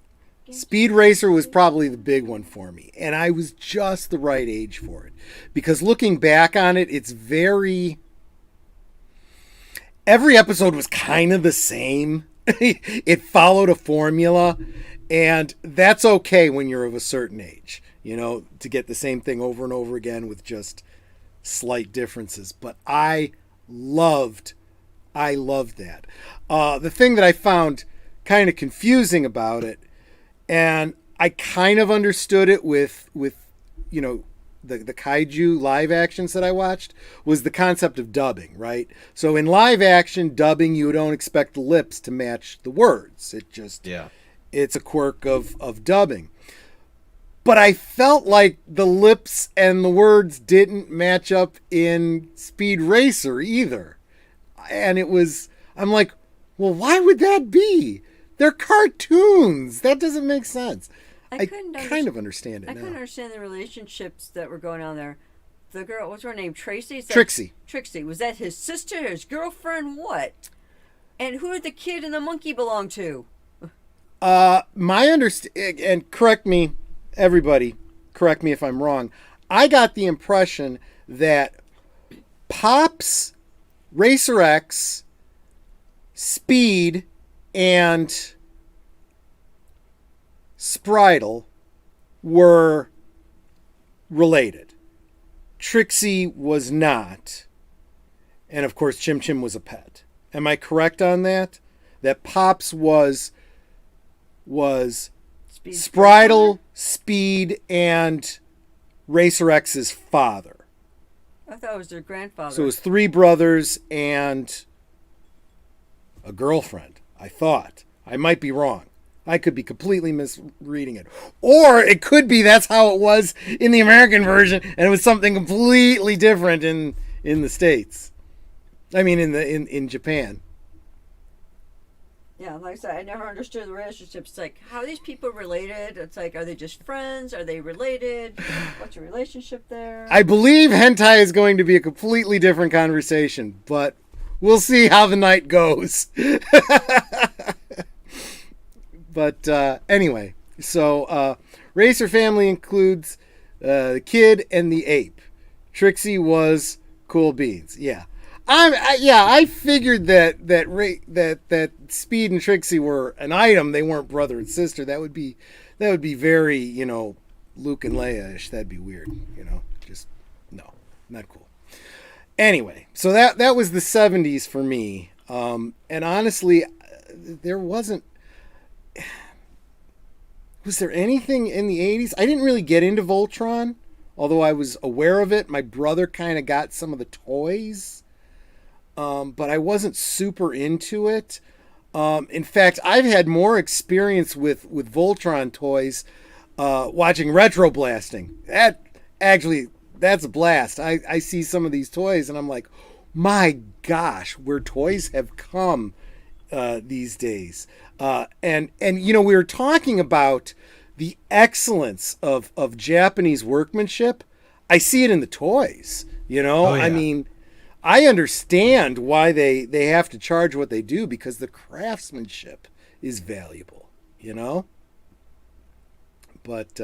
Speed Racer was probably the big one for me, and I was just the right age for it, because looking back on it, it's every episode was kind of the same. It followed a formula, and that's okay when you're of a certain age, to get the same thing over and over again with just slight differences. But I loved that. The thing that I found kind of confusing about it, and I kind of understood it with the kaiju live actions that I watched, was the concept of dubbing, right? So in live action dubbing, you don't expect the lips to match the words. It's a quirk of dubbing. but I felt like the lips and the words didn't match up in Speed Racer either. And I'm like, well, why would that be? They're cartoons. That doesn't make sense. I kind of understand it I now. couldn't understand the relationships that were going on there. The girl, what's her name? Tracy? Trixie. Trixie. Was that his sister, his girlfriend, what? And who did the kid and the monkey belong to? My understanding, and correct me, everybody, correct me if I'm wrong. I got the impression that Pops, Racer X, Speed, and Spritle were related. Trixie was not. And of course, Chim Chim was a pet. Am I correct on that? That Pops was Spritle, Speed, and Racer X's father. I thought it was their grandfather. So it was 3 brothers and a girlfriend, I thought. I might be wrong. I could be completely misreading it. Or it could be that's how it was in the American version, and it was something completely different in the States. I mean, in Japan. Yeah, like I said, I never understood the relationships. It's like, how are these people related? It's like, are they just friends? Are they related? What's the relationship there? I believe hentai is going to be a completely different conversation, but we'll see how the night goes. But anyway, so Racer Family includes the kid and the ape. Trixie was Cool Beans. Yeah. I figured that Speed and Trixie were an item. They weren't brother and sister. That would be very, Luke and Leia-ish. That'd be weird, Just no, not cool. Anyway, so that was the 70s for me. And honestly, there wasn't. Was there anything in the 80s? I didn't really get into Voltron, although I was aware of it. My brother kind of got some of the toys. But I wasn't super into it. In fact, I've had more experience with Voltron toys watching retro blasting. That's a blast. I see some of these toys and I'm like, my gosh, where toys have come these days. And we were talking about the excellence of Japanese workmanship. I see it in the toys, Oh, yeah. I mean, I understand why they have to charge what they do because the craftsmanship is valuable, But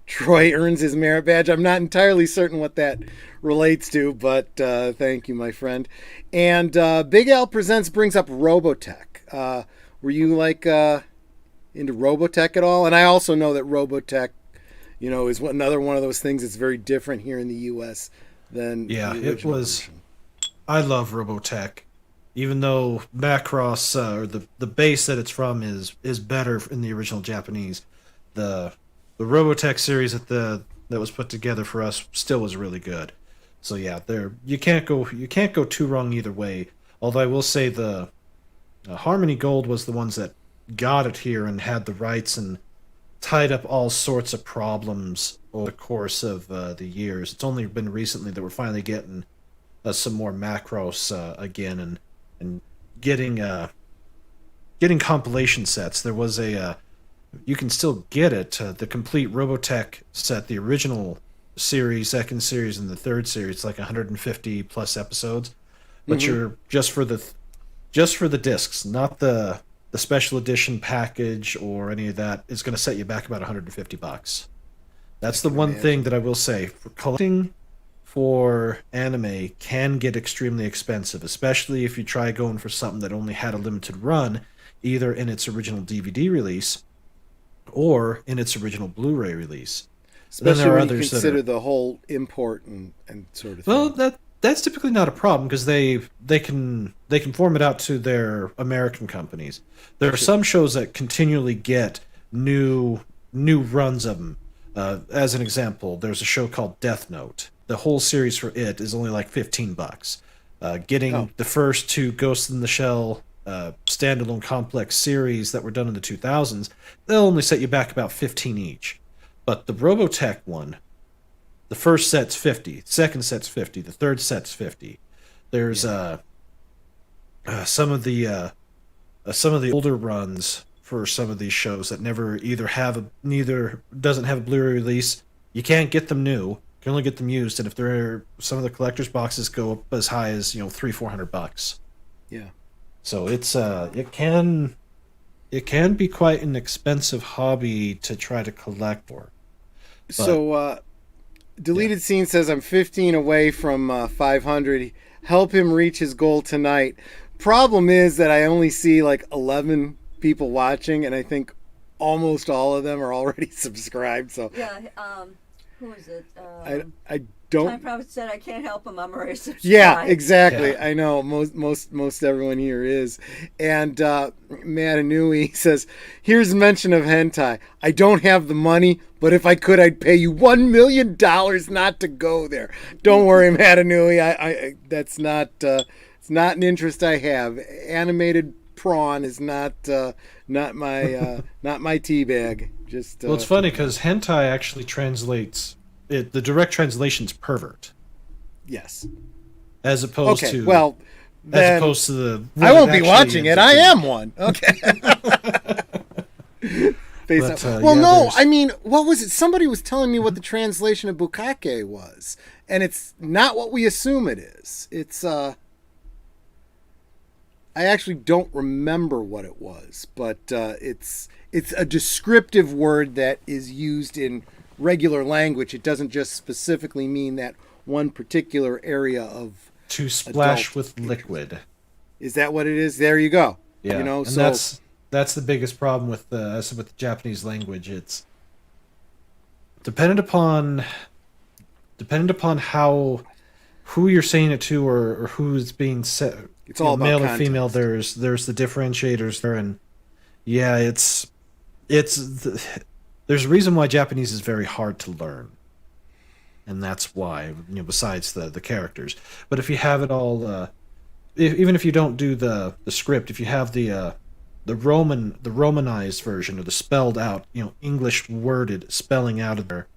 Troy earns his merit badge. I'm not entirely certain what that relates to, but thank you, my friend. And Big Al Presents brings up Robotech. Were you into Robotech at all? And I also know that Robotech, is another one of those things that's very different here in the U.S. than the original version. I love Robotech, even though Macross or the base that it's from is better in the original Japanese. The Robotech series that was put together for us still was really good. So yeah, you can't go too wrong either way. Although I will say the Harmony Gold was the ones that got it here and had the rights and tied up all sorts of problems over the course of the years. It's only been recently that we're finally getting some more Macross again and getting compilation sets. There was you can still get it, the complete Robotech set, the original series, second series, and the third series. It's like 150 plus episodes, but you're just for the discs, not the special edition package or any of that. Is going to set you back about $150. That's the one thing that I will say. For collecting for anime can get extremely expensive, especially if you try going for something that only had a limited run, either in its original DVD release or in its original Blu-ray release. Especially when you consider the whole import and sort of thing. Well, that's typically not a problem because they can form it out to their American companies. There are some shows that continually get new runs of them. As an example, there's a show called Death Note. The whole series for it is only like $15. Getting the first 2 Ghost in the Shell standalone complex series that were done in the 2000s, they'll only set you back about 15 each. But the Robotech one, the first set's 50, second set's 50, the third set's 50. There's some of the older runs for some of these shows that neither doesn't have a Blu-ray release. You can't get them new. You can only get them used, and if they're some of the collector's boxes go up as high as $300-400. Yeah. So it's it can be quite an expensive hobby to try to collect for. But, so Deleted Scene says I'm 15 away from 500. Help him reach his goal tonight. Problem is that I only see like 11 people watching, and I think almost all of them are already subscribed. So Yeah. Who is it? I don't. Time Prophet said I can't help him. I'm already subscribed. Yeah, exactly. Yeah. I know most everyone here is. And Matt Anui says, "Here's mention of hentai. I don't have the money, but if I could, I'd pay you $1 million not to go there." Don't worry, Matt Anui. I that's not it's not an interest I have. Animated prawn is not my not my tea bag. Just well, it's funny because hentai actually translates it. The direct translation's pervert, yes. as opposed Okay. to Well, then as opposed to the. I won't be actually watching it. ends up I being. am one. Okay. Face But, up. yeah, Well, no, there's- I mean, what was it? Somebody was telling me what the translation of bukkake was, and it's not what we assume it is. It's I actually don't remember what it was, but it's a descriptive word that is used in regular language. It doesn't just specifically mean that one particular area of. To splash adult with liquid. Is that what it is? There you go. Yeah, You know, and so that's the biggest problem with the Japanese language. It's dependent upon who you're saying it to or who's being said. It's all about male or context. female. There's the differentiators there, and yeah, there's a reason why Japanese is very hard to learn, and that's why, besides the characters. But if you have it all, even if you don't do the script, if you have the romanized version or the spelled out, English worded spelling out of there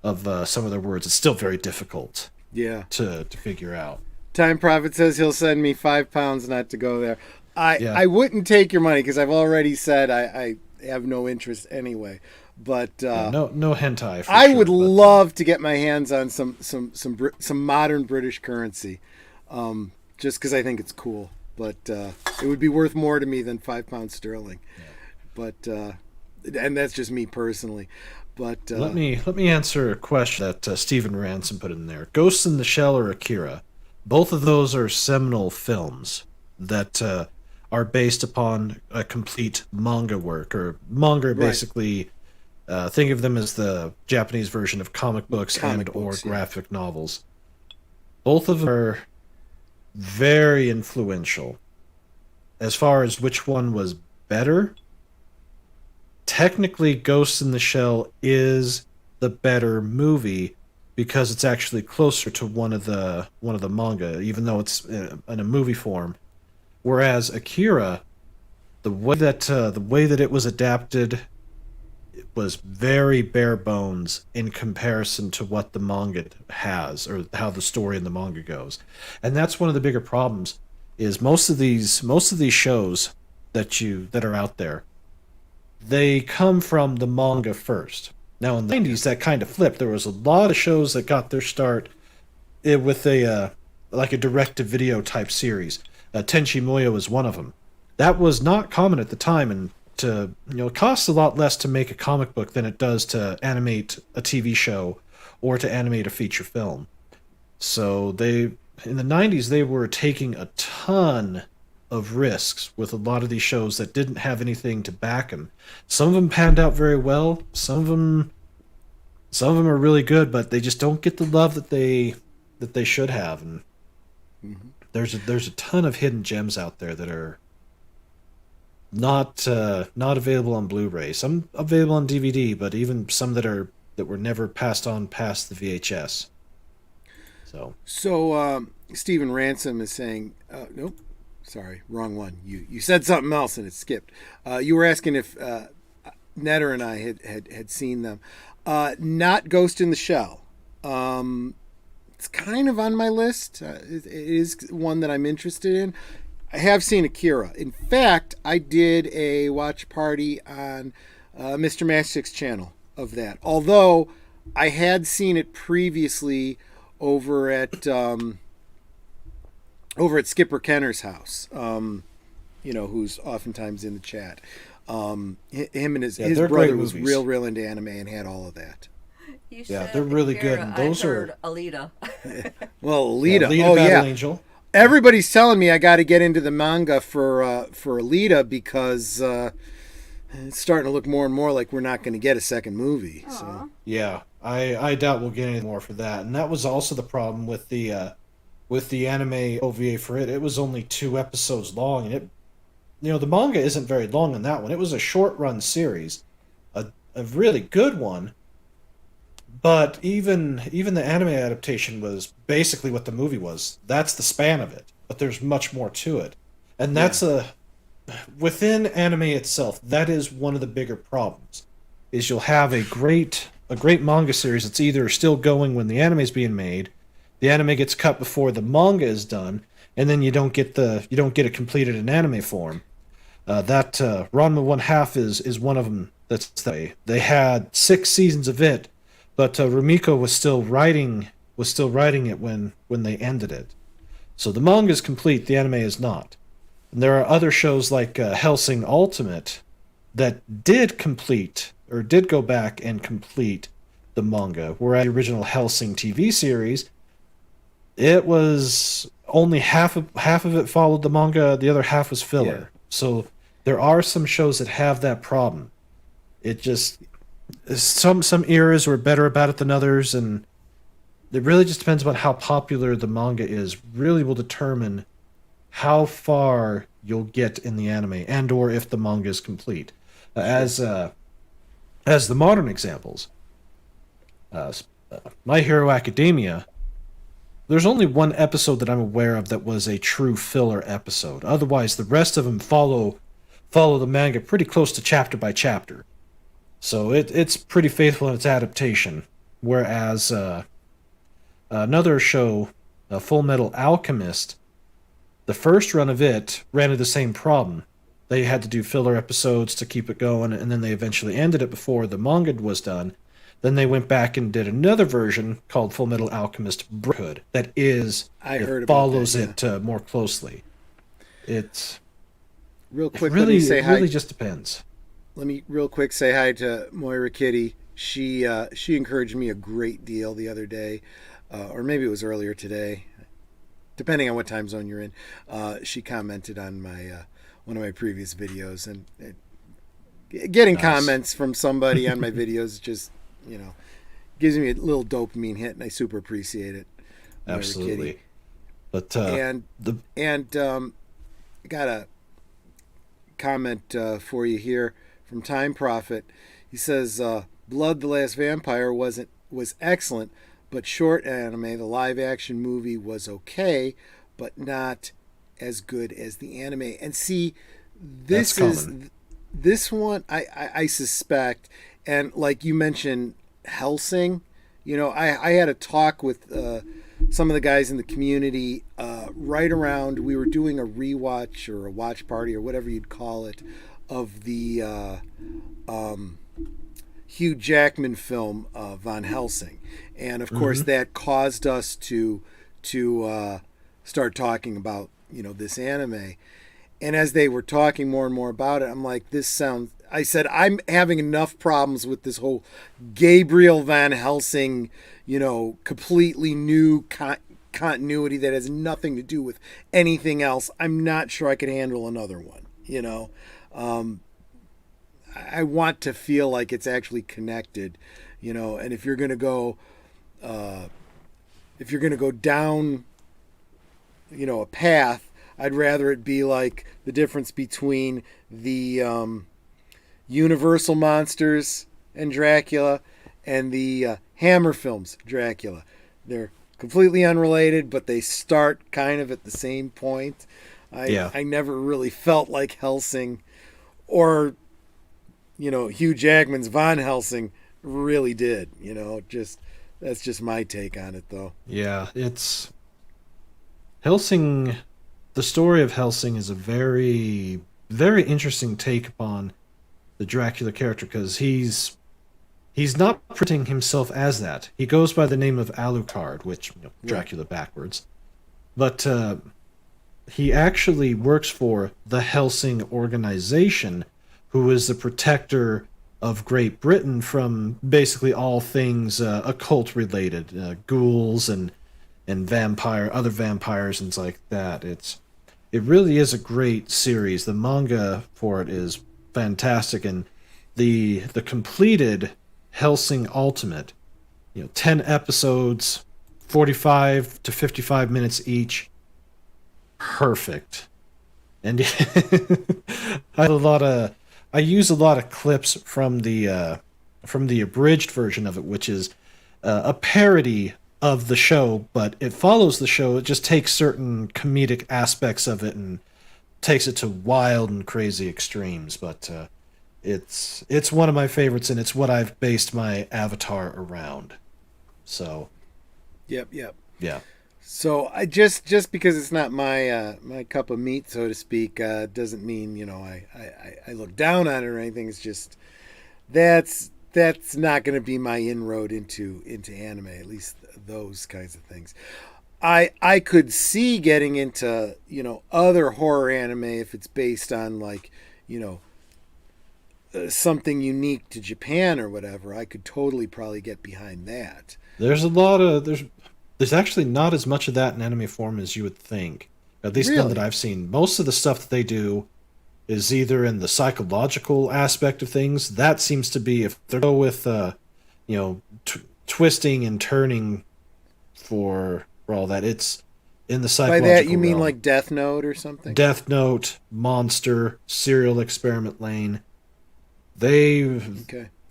of some of their words, it's still very difficult yeah. to figure out. Time Prophet says he'll send me £5 not to go there. Yeah. I wouldn't take your money because I've already said I have no interest anyway. But No hentai. I sure, would but, love to get my hands on some modern British currency, just because I think it's cool. But it would be worth more to me than £5 sterling. Yeah. But and that's just me personally. But let me answer a question that Stephen Ransom put in there. Ghost in the Shell or Akira, both of those are seminal films that are based upon a complete manga work, or manga Right. basically. Think of them as the Japanese version of comic books or yeah. graphic novels. Both of them are very influential. As far as which one was better, technically Ghost in the Shell is the better movie because it's actually closer to one of the manga, even though it's in a movie form. Whereas Akira, the way that it was adapted, it was very bare bones in comparison to what the manga has, or how the story in the manga goes. And that's one of the bigger problems, is most of these shows that are out there, they come from the manga first. Now in the 90s that kind of flipped. There was a lot of shows that got their start with a direct to video type series. Tenchi Muyo was one of them. That was not common at the time, and it costs a lot less to make a comic book than it does to animate a TV show or to animate a feature film. So in the 90s, they were taking a ton of risks with a lot of these shows that didn't have anything to back them. Some of them panned out very well. Some of them are really good, but they just don't get the love that they should have. And there's a ton of hidden gems out there that are not available on Blu-ray. Some available on DVD, but even some that were never passed on past the VHS. So Stephen Ransom is saying, nope. sorry, wrong one. You said something else and it skipped. You were asking if Netter and I had seen them. Not Ghost in the Shell. It's kind of on my list. It is one that I'm interested in. I have seen Akira. In fact, I did a watch party on Mr. Mastic's channel of that. Although I had seen it previously over at Skipper Kenner's house. Who's oftentimes in the chat. Him and his brother was real into anime and had all of that. They're really good. And those are Alita. Well, Alita. Alita Battle Angel. Everybody's telling me I got to get into the manga for Alita because it's starting to look more and more like we're not going to get a second movie. Aww. So yeah, I doubt we'll get any more for that. And that was also the problem with the anime OVA for it. It was only 2 episodes long, and the manga isn't very long in that one. It was a short run series, a really good one. But even the anime adaptation was basically what the movie was. That's the span of it. But there's much more to it. And that's within anime itself, that is one of the bigger problems. Is you'll have a great manga series that's either still going when the anime is being made, the anime gets cut before the manga is done, and then you don't get it completed in anime form. That Ranma 1/2 is one of them. That's they had 6 seasons of it. But Rumiko was still writing it when they ended it. So the manga is complete, the anime is not. And there are other shows like Hellsing Ultimate that did go back and complete the manga, whereas the original Hellsing TV series, it was only half of it followed the manga, the other half was filler. Yeah. So there are some shows that have that problem. It just some eras were better about it than others, and it really just depends on how popular the manga is. Really will determine how far you'll get in the anime, and or if the manga is complete. As the modern examples, My Hero Academia, there's only one episode that I'm aware of that was a true filler episode. Otherwise, the rest of them follow the manga pretty close to chapter by chapter. So it's pretty faithful in its adaptation. Whereas another show, Full Metal Alchemist, the first run of it ran into the same problem. They had to do filler episodes to keep it going, and then they eventually ended it before the manga was done. Then they went back and did another version called Full Metal Alchemist Brotherhood follows it more closely. It really just depends. Let me real quick say hi to Moira Kitty. She encouraged me a great deal the other day, or maybe it was earlier today, depending on what time zone you're in. She commented on my one of my previous videos, and getting comments from somebody on my videos just gives me a little dopamine hit, and I super appreciate it. Moira Absolutely. Kitty. But got a comment for you here from Time Prophet. He says, Blood the Last Vampire was excellent, but short anime, the live action movie was okay, but not as good as the anime. And see, this one I suspect, and like you mentioned Hellsing, I had a talk with some of the guys in the community right around, we were doing a rewatch or a watch party or whatever you'd call it of the Hugh Jackman film Van Helsing, and of course that caused us to start talking about this anime. And as they were talking more and more about it, I'm like, I said, I'm having enough problems with this whole Gabriel Van Helsing, completely new continuity that has nothing to do with anything else. I'm not sure I could handle another one, I want to feel like it's actually connected, and if you're going to go down, a path, I'd rather it be like the difference between the Universal Monsters and Dracula and the Hammer Films Dracula. They're completely unrelated, but they start kind of at the same point. I never really felt like Helsing or, Hugh Jackman's Von Helsing really did, that's just my take on it, though. Yeah, it's Helsing. The story of Helsing is a very, very interesting take upon the Dracula character, because he's not presenting himself as that. He goes by the name of Alucard, which Dracula backwards, but he actually works for the Helsing organization, who is the protector of Great Britain from basically all things occult related, ghouls and other vampires and things like that. It really is a great series. The manga for it is fantastic, and the completed Helsing Ultimate, 10 episodes, 45 to 55 minutes each, perfect. And I use a lot of clips from the abridged version of it, which is a parody of the show, but it follows the show. It just takes certain comedic aspects of it and takes it to wild and crazy extremes. But it's one of my favorites, and it's what I've based my avatar around. So, Yep. yeah. So I just because it's not my my cup of meat, so to speak, doesn't mean I look down on it or anything. It's just that's not going to be my inroad into anime, at least those kinds of things. I could see getting into other horror anime if it's based on something unique to Japan or whatever. I could totally probably get behind that. There's a lot of there's actually not as much of that in anime form as you would think. At least none that I've seen. Most of the stuff that they do is either in the psychological aspect of things. That seems to be, if they go with twisting and turning for all that, it's in the psychological By that you mean realm. like Death Note or something? Death Note, Monster, Serial Experiment Lane. They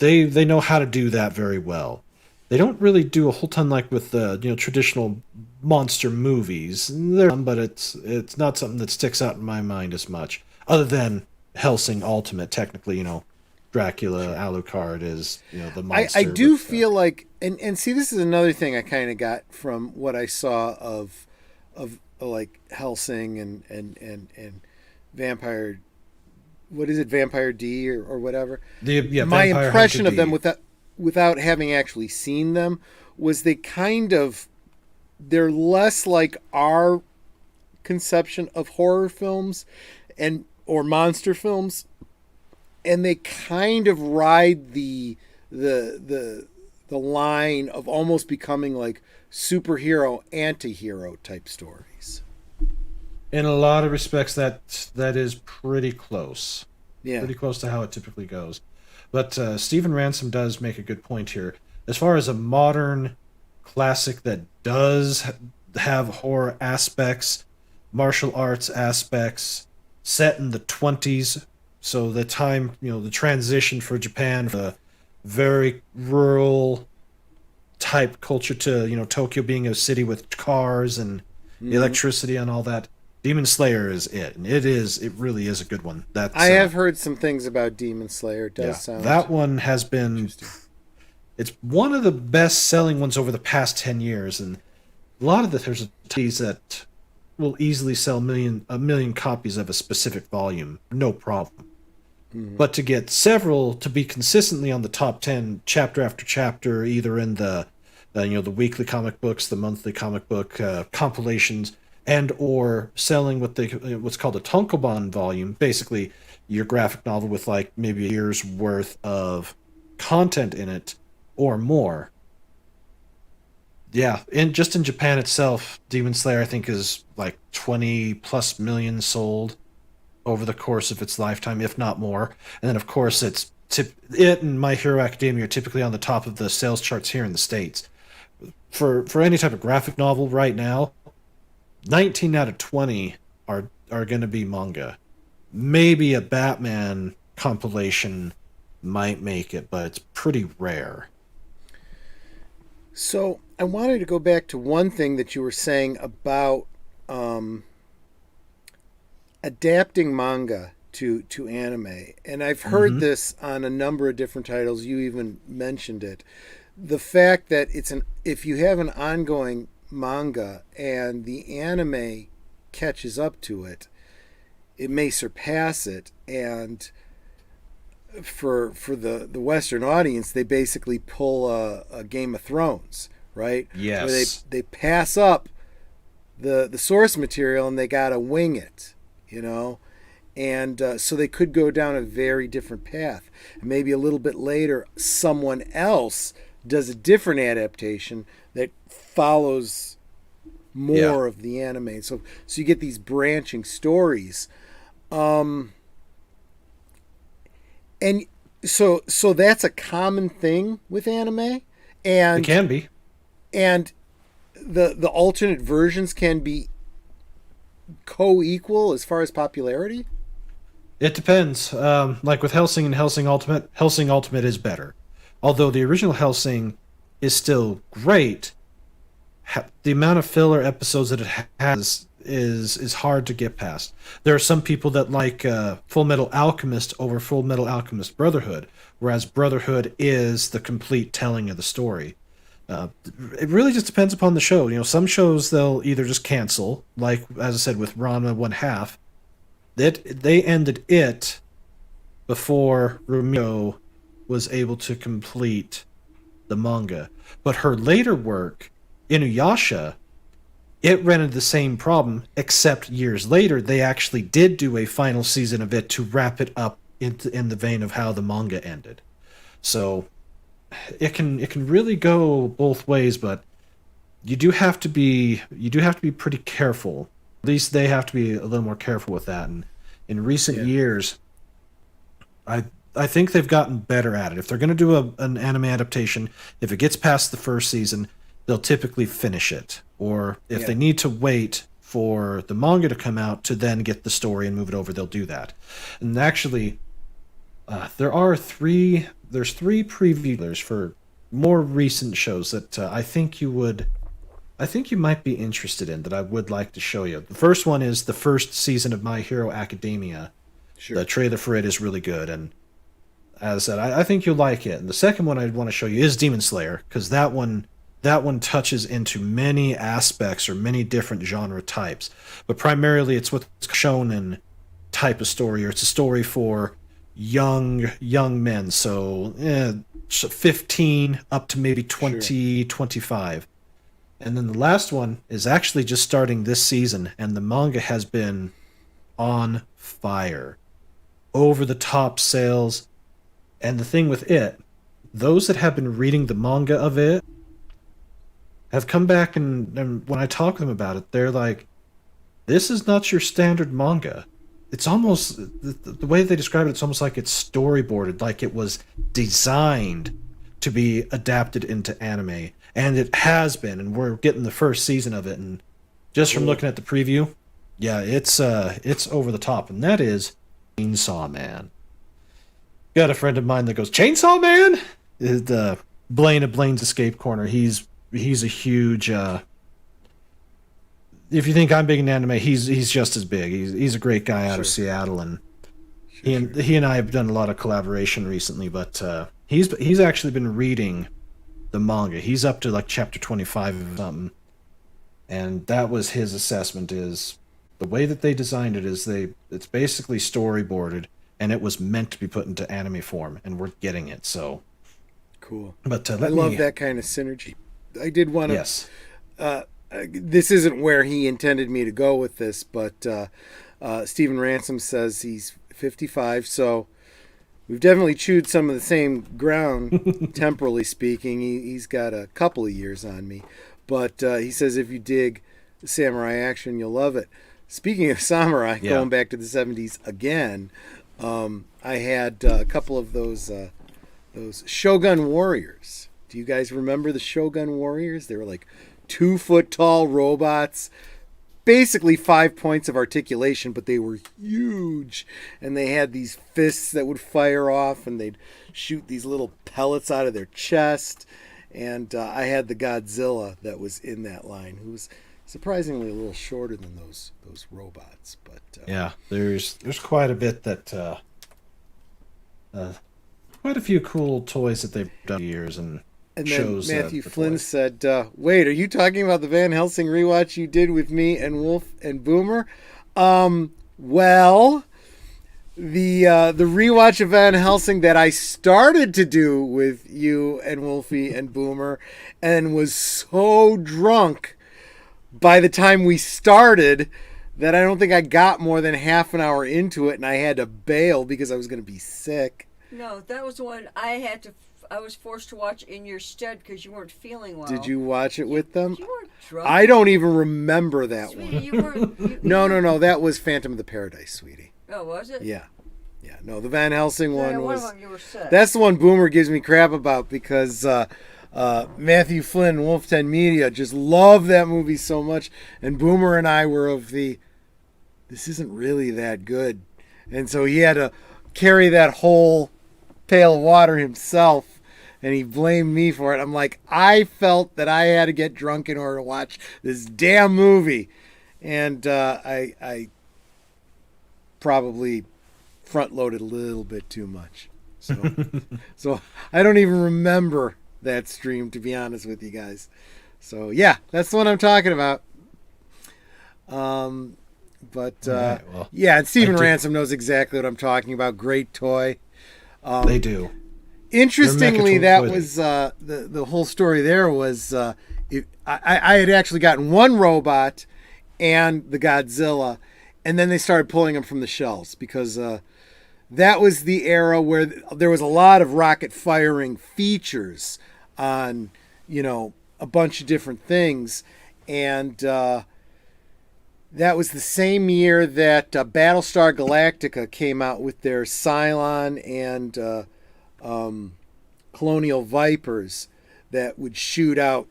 know how to do that very well. They don't really do a whole ton like with the traditional monster movies. But it's not something that sticks out in my mind as much. Other than Helsing Ultimate, technically, Dracula, Alucard is the monster. I do feel like, and see, this is another thing I kind of got from what I saw of like Helsing and Vampire. What is it, Vampire D or whatever? My Vampire impression of them without having actually seen them was they're less like our conception of horror films or monster films, and they kind of ride the line of almost becoming like superhero anti-hero type stories. In a lot of respects, that is pretty close. Yeah. Pretty close to how it typically goes. But Stephen Ransom does make a good point here. As far as a modern classic that does have horror aspects, martial arts aspects, set in the 20s, so the time, the transition for Japan, for the very rural type culture to, Tokyo being a city with cars and electricity and all that. Demon Slayer is it, and it really is a good one. I have heard some things about Demon Slayer. It does sound that one has been. It's one of the best-selling ones over the past 10 years, and a lot of there's teas that will easily sell a million copies of a specific volume, no problem. Mm-hmm. But to get several to be consistently on the top 10 chapter after chapter, either in the weekly comic books, the monthly comic book compilations, and or selling what's called a tankobon volume, basically your graphic novel with like maybe a year's worth of content in it or more. Yeah, just in Japan itself, Demon Slayer I think is like 20 plus million sold over the course of its lifetime, if not more. And then of course it and My Hero Academia are typically on the top of the sales charts here in the States. For any type of graphic novel right now, 19 out of 20 are going to be manga. Maybe a Batman compilation might make it, but it's pretty rare. So I wanted to go back to one thing that you were saying about adapting manga to anime, and I've heard this on a number of different titles. You even mentioned it. The fact that if you have an ongoing manga and the anime catches up to it, it may surpass it. And for the Western audience, they basically pull a Game of Thrones, right? Yes. Where they pass up the source material and they gotta wing it, and so they could go down a very different path. And maybe a little bit later, someone else does a different adaptation that follows more of the anime. So you get these branching stories. And so that's a common thing with anime. And It can be. And the alternate versions can be co-equal as far as popularity? It depends. Like with Hellsing and Hellsing Ultimate is better. Although the original Hellsing is still great, the amount of filler episodes that it has is hard to get past. There are some people that like Full Metal Alchemist over Full Metal Alchemist Brotherhood, whereas Brotherhood is the complete telling of the story. It really just depends upon the show. Some shows they'll either just cancel, like as I said with Ranma 1/2. They ended it before Rumiko was able to complete the manga. But her later work, Inuyasha, it ran into the same problem, except years later they actually did do a final season of it to wrap it up in the vein of how the manga ended. So it can really go both ways, but you do have to be pretty careful. At least they have to be a little more careful with that. And in recent years, I think they've gotten better at it. If they're going to do an anime adaptation, if it gets past the first season, they'll typically finish it. Or if they need to wait for the manga to come out to then get the story and move it over, they'll do that. And actually, there's three previews for more recent shows that I think you might be interested in, that I would like to show you. The first one is the first season of My Hero Academia. Sure. The trailer for it is really good, and as I said, I think you'll like it. And the second one I'd want to show you is Demon Slayer, because that one touches into many aspects or many different genre types. But primarily it's what's shonen type of story, or it's a story for young men, so 15 up to maybe 20, 25. And then the last one is actually just starting this season, and the manga has been on fire. Over the top sales. And the thing with it, those that have been reading the manga of it have come back, and when I talk to them about it, they're like, this is not your standard manga. It's almost, the way they describe it, it's almost like it's storyboarded, like it was designed to be adapted into anime. And it has been, and we're getting the first season of it, and just from looking at the preview, it's over the top, and that is Chainsaw Man. Got a friend of mine that goes, Chainsaw Man? The Blaine of Blaine's Escape Corner. He's a huge. If you think I'm big in anime, he's just as big. He's a great guy out of Seattle, and he and I have done a lot of collaboration recently. But he's actually been reading the manga. He's up to like chapter 25 or something, and that was his assessment. Is the way that they designed it is it's basically storyboarded, and it was meant to be put into anime form, and we're getting it. So cool. But I love that kind of synergy. I did want to. Yes. This isn't where he intended me to go with this, but Stephen Ransom says he's 55, so we've definitely chewed some of the same ground, temporally speaking. He's got a couple of years on me, but he says if you dig samurai action, you'll love it. Speaking of samurai, going back to the 70s again, I had a couple of those Shogun Warriors. Do you guys remember the Shogun Warriors? They were like 2-foot tall robots, basically 5 points of articulation, but they were huge, and they had these fists that would fire off, and they'd shoot these little pellets out of their chest. And I had the Godzilla that was in that line, who was surprisingly a little shorter than those robots. But Yeah, there's quite a bit that quite a few cool toys that they've done over the years and then shows. Matthew the Flynn toys. said, "Wait, are you talking about the Van Helsing rewatch you did with me and Wolf and Boomer?" Well, the rewatch of Van Helsing that I started to do with you and Wolfie and Boomer, and was so drunk by the time we started that I don't think I got more than half an hour into it, and I had to bail because I was going to be sick. No, that was the one I was forced to watch in your stead because you weren't feeling well. Did you watch it with them? You weren't drunk. I don't even remember that Sweetie, one. you weren't. No, that was Phantom of the Paradise, sweetie. Oh, was it? Yeah. No, the Van Helsing Yeah, one one was. of them you were sick. That's the one Boomer gives me crap about because Matthew Flynn, Wolf 10 Media, just loved that movie so much, and Boomer and I were of the, this isn't really that good, and so he had to carry that whole pail of water himself, and he blamed me for it. I'm like, I felt that I had to get drunk in order to watch this damn movie, and I probably front loaded a little bit too much. So I don't even remember that stream, to be honest with you guys. So yeah, that's the one I'm talking about. Right, well, yeah, and Stephen Ransom knows exactly what I'm talking about. Great toy. They do. Interestingly, that was the whole story. There was I had actually gotten one robot and the Godzilla, and then they started pulling them from the shelves because that was the era where there was a lot of rocket firing features on, a bunch of different things, and that was the same year that Battlestar Galactica came out with their Cylon and Colonial Vipers that would shoot out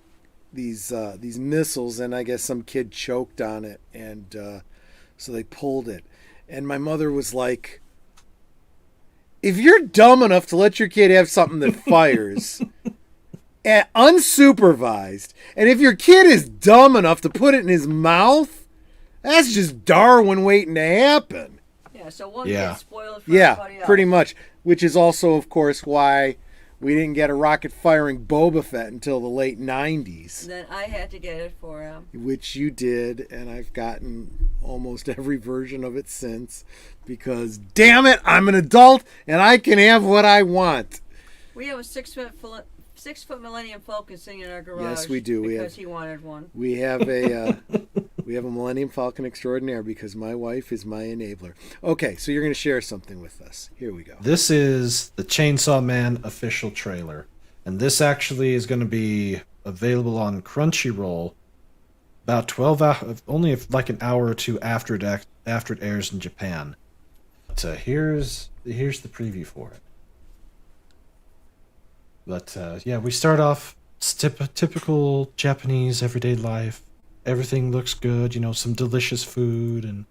these missiles, and I guess some kid choked on it, and so they pulled it. And my mother was like, if you're dumb enough to let your kid have something that fires unsupervised, and if your kid is dumb enough to put it in his mouth, that's just Darwin waiting to happen. Yeah, so one kid spoiled for everybody else. Pretty much. Which is also, of course, why we didn't get a rocket-firing Boba Fett until the late 90s. Then I had to get it for him. Which you did, and I've gotten almost every version of it since. Because, damn it, I'm an adult, and I can have what I want. We have a 6-foot Millennium Falcon sitting in our garage. Yes, we do. Because he wanted one. We have a Millennium Falcon Extraordinaire because my wife is my enabler. Okay, so you're going to share something with us. Here we go. This is the Chainsaw Man official trailer, and this actually is going to be available on Crunchyroll about 12 hours, only like an hour or two after it airs in Japan. So here's the preview for it. But yeah, we start off typical Japanese everyday life. Everything looks good, some delicious food, and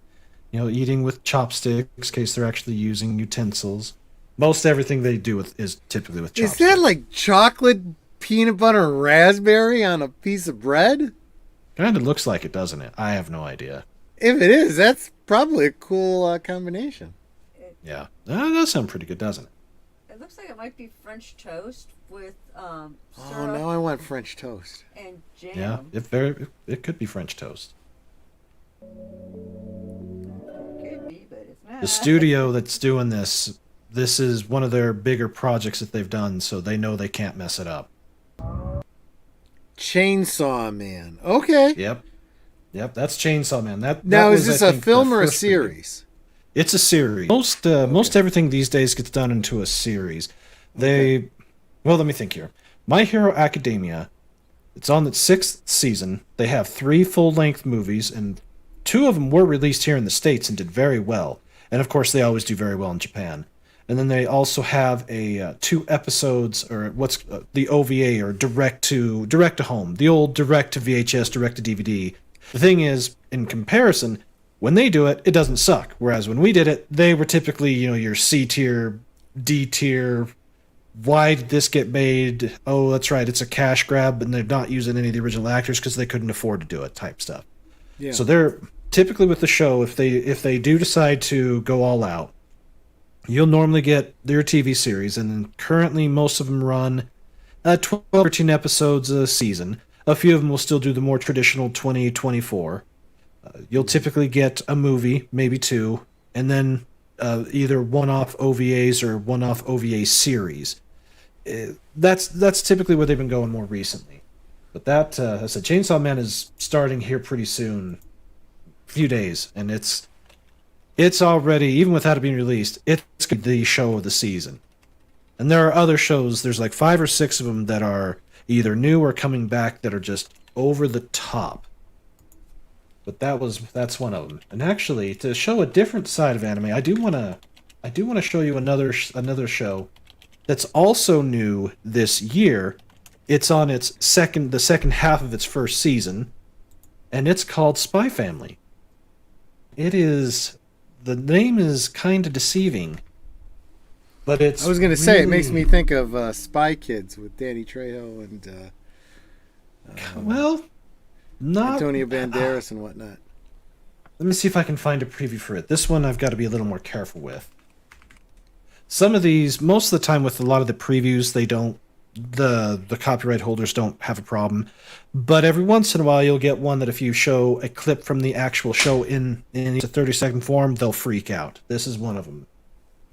eating with chopsticks in case they're actually using utensils. Most everything they do is typically with chopsticks. Is that like chocolate, peanut butter, and raspberry on a piece of bread? Kind of looks like it, doesn't it? I have no idea. If it is, that's probably a cool combination. Yeah, that does sound pretty good, doesn't it? It looks like it might be French toast with syrup. Oh, now I want French toast. And jam. Yeah, it could be French toast. Could be, but it's not. The studio that's doing this is one of their bigger projects that they've done, so they know they can't mess it up. Chainsaw Man. Okay. Yep, that's Chainsaw Man. Now, is this a film or a series? It's a series. Most everything these days gets done into a series. Well, let me think here. My Hero Academia, it's on its 6th season. They have 3 full-length movies, and 2 of them were released here in the States and did very well. And of course, they always do very well in Japan. And then they also have a 2 episodes, or what's the OVA, or direct to home, the old direct to VHS, direct to DVD. The thing is, in comparison, when they do it, it doesn't suck. Whereas when we did it, they were typically, your C tier, D tier. Why did this get made? Oh, that's right, it's a cash grab, and they're not using any of the original actors because they couldn't afford to do it type stuff. Yeah. So they're typically with the show, if they do decide to go all out, you'll normally get their TV series, and currently most of them run 12, 13 episodes a season. A few of them will still do the more traditional 20, 24. You'll typically get a movie, maybe two, and then either one-off OVAs or one-off OVA series. That's typically where they've been going more recently. But that, as I said, Chainsaw Man is starting here pretty soon, a few days, and it's already, even without it being released, it's the show of the season. And there are other shows, there's like 5 or 6 of them that are either new or coming back that are just over the top. But that's one of them. And actually, to show a different side of anime, I do want to show you another show that's also new this year. It's on the second half of its first season, and it's called Spy Family. The name is kind of deceiving, but it's. I was going to say, it makes me think of Spy Kids with Danny Trejo and not Antonio Banderas and whatnot. Let me see if I can find a preview for it. This one I've got to be a little more careful with. Some of these, most of the time with a lot of the previews, they don't, the copyright holders don't have a problem. But every once in a while, you'll get one that if you show a clip from the actual show in a 30-second form, they'll freak out. This is one of them.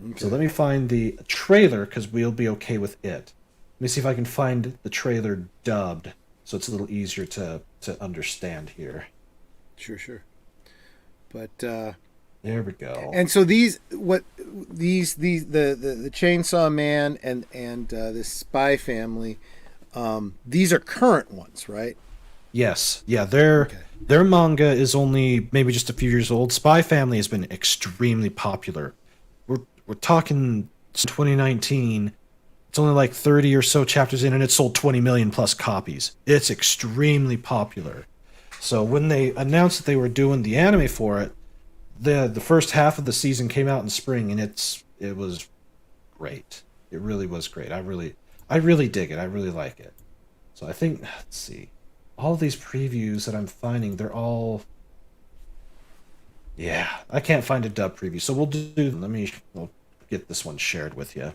Okay. So let me find the trailer, because we'll be okay with it. Let me see if I can find the trailer dubbed, so it's a little easier to understand here. Sure. But there we go. And so the Chainsaw Man and this Spy Family, these are current ones, right? Yes. Yeah, their manga is only maybe just a few years old. Spy Family has been extremely popular. We're talking 2019. It's only like 30 or so chapters in, and it sold 20 million plus copies. It's extremely popular. So when they announced that they were doing the anime for it, the first half of the season came out in spring, and it was great. It really was great. I really dig it. I really like it. So I think, let's see, all of these previews that I'm finding, they're all, yeah, I can't find a dub preview. So we'll get this one shared with you.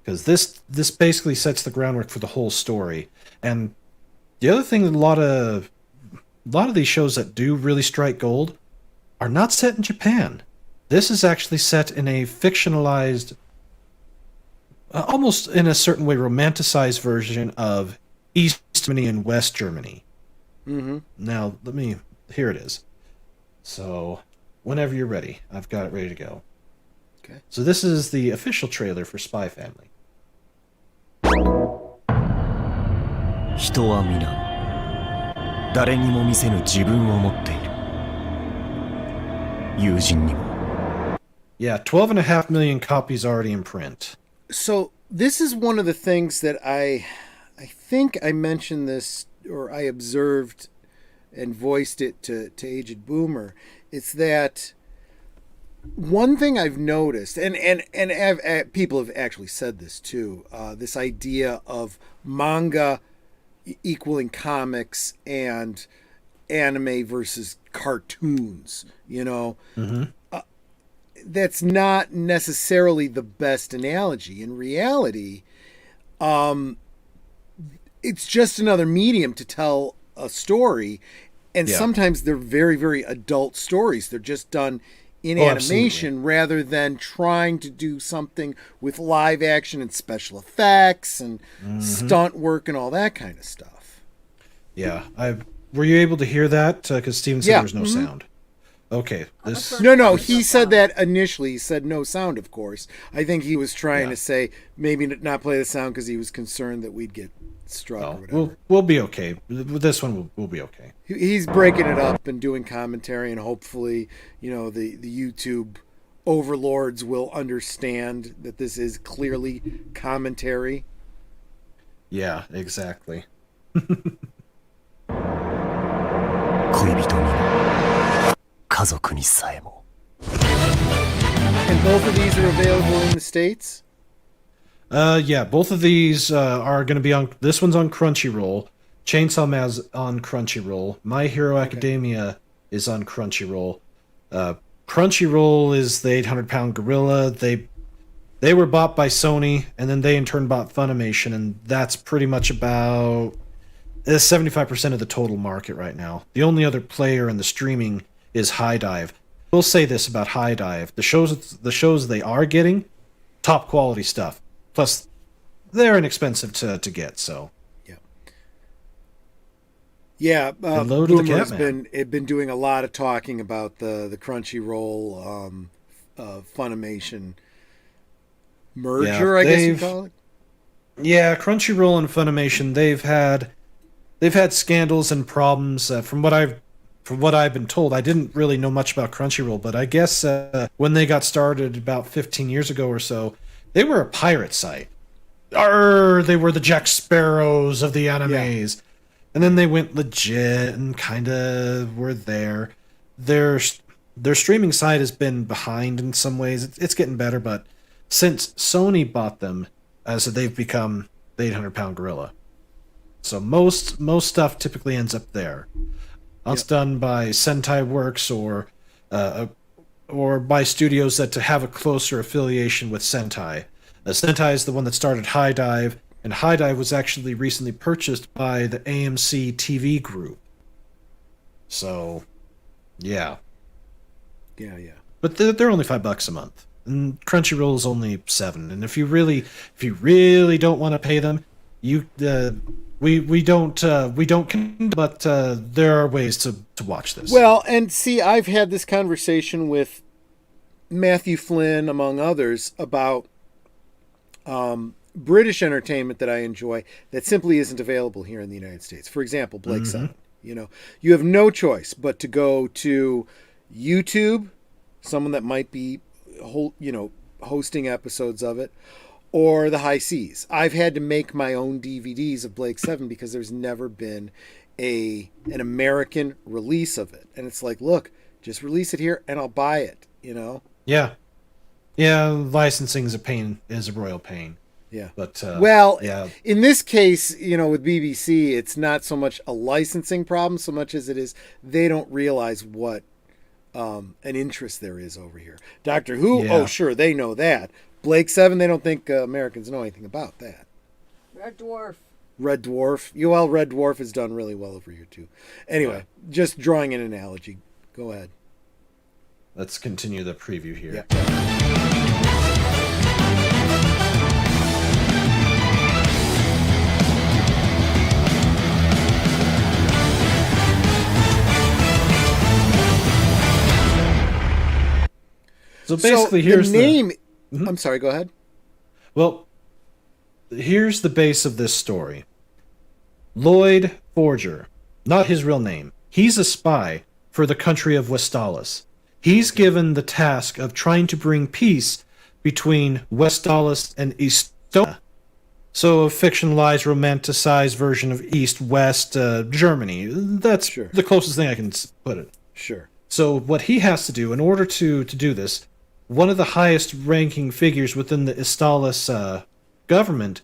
Because this basically sets the groundwork for the whole story. And the other thing, a lot of these shows that do really strike gold are not set in Japan. This is actually set in a fictionalized, almost in a certain way romanticized version of East Germany and West Germany. Mm-hmm. Now, here it is. So, whenever you're ready, I've got it ready to go. Okay. So this is the official trailer for Spy Family. 人は皆誰にも見せぬ自分を持っている友人にも Yeah, 12.5 million copies already in print. So this is one of the things that I think I mentioned this, or I observed and voiced it to Aged Boomer. It's that one thing I've noticed, and people have actually said this too, this idea of manga equaling comics and anime versus cartoons, Mm-hmm. That's not necessarily the best analogy. In reality, it's just another medium to tell a story, and sometimes they're very, very adult stories. They're just done in animation absolutely. Rather than trying to do something with live action and special effects and stunt work and all that kind of stuff. Yeah, were you able to hear that? Because Steven said there was no sound. Okay. No, he said that initially. He said no sound, of course. I think he was trying to say maybe not play the sound because he was concerned that we'd get struck or whatever. We'll be okay. With this one, we'll be okay. He's breaking it up and doing commentary, and hopefully, the YouTube overlords will understand that this is clearly commentary. Yeah, exactly. 恋人にも家族にさえも And both of these are available in the States? Yeah, both of these are going to be on. This one's on Crunchyroll, Chainsaw Man's on Crunchyroll. My Hero Academia is on Crunchyroll. Crunchyroll is the 800-pound gorilla. They were bought by Sony, and then they in turn bought Funimation, and that's pretty much about 75% of the total market right now. The only other player in the streaming is High Dive. We'll say this about High Dive: the shows they are getting, top quality stuff. Plus, they're inexpensive to get. So yeah. Hello to the Boomer has Catman. been doing a lot of talking about the Crunchyroll Funimation merger. I guess you call it. Yeah, Crunchyroll and Funimation, they've had scandals and problems. From what I've been told, I didn't really know much about Crunchyroll, but I guess when they got started about 15 years ago or so, they were a pirate site. They were the Jack Sparrows of the animes. Yeah. And then they went legit and kind of were there. Their streaming site has been behind in some ways. It's getting better, but since Sony bought them, as they've become the 800-pound gorilla. So most stuff typically ends up there. It's done by Sentai Works or by studios that have a closer affiliation with Sentai. Sentai is the one that started High Dive, and High Dive was actually recently purchased by the AMC TV group. So, yeah. Yeah. But they're only $5 a month, and Crunchyroll is only $7. And if you really don't want to pay them, we don't, but there are ways to watch this. Well, and see, I've had this conversation with Matthew Flynn, among others, about British entertainment that I enjoy that simply isn't available here in the United States. For example, Blake 7. You have no choice but to go to YouTube, someone that might be, hosting episodes of it, or the High Seas. I've had to make my own DVDs of Blake 7 because there's never been an American release of it. And it's like, look, just release it here and I'll buy it, Yeah, licensing is a royal pain. Yeah. But in this case, with BBC, it's not so much a licensing problem so much as it is they don't realize what an interest there is over here. Doctor Who, oh sure, they know that. Blake 7, they don't think Americans know anything about that. Red Dwarf. Red Dwarf has done really well over here too. Anyway, just drawing an analogy. Go ahead. Let's continue the preview here. Yeah. So basically, here's the name. I'm sorry, go ahead. Well, here's the base of this story. Lloyd Forger, not his real name. He's a spy for the country of Westalis. He's given the task of trying to bring peace between Westalis and Estonia. So a fictionalized, romanticized version of East-West Germany. That's the closest thing I can put it. Sure. So what he has to do in order to do this, one of the highest ranking figures within the Estolis government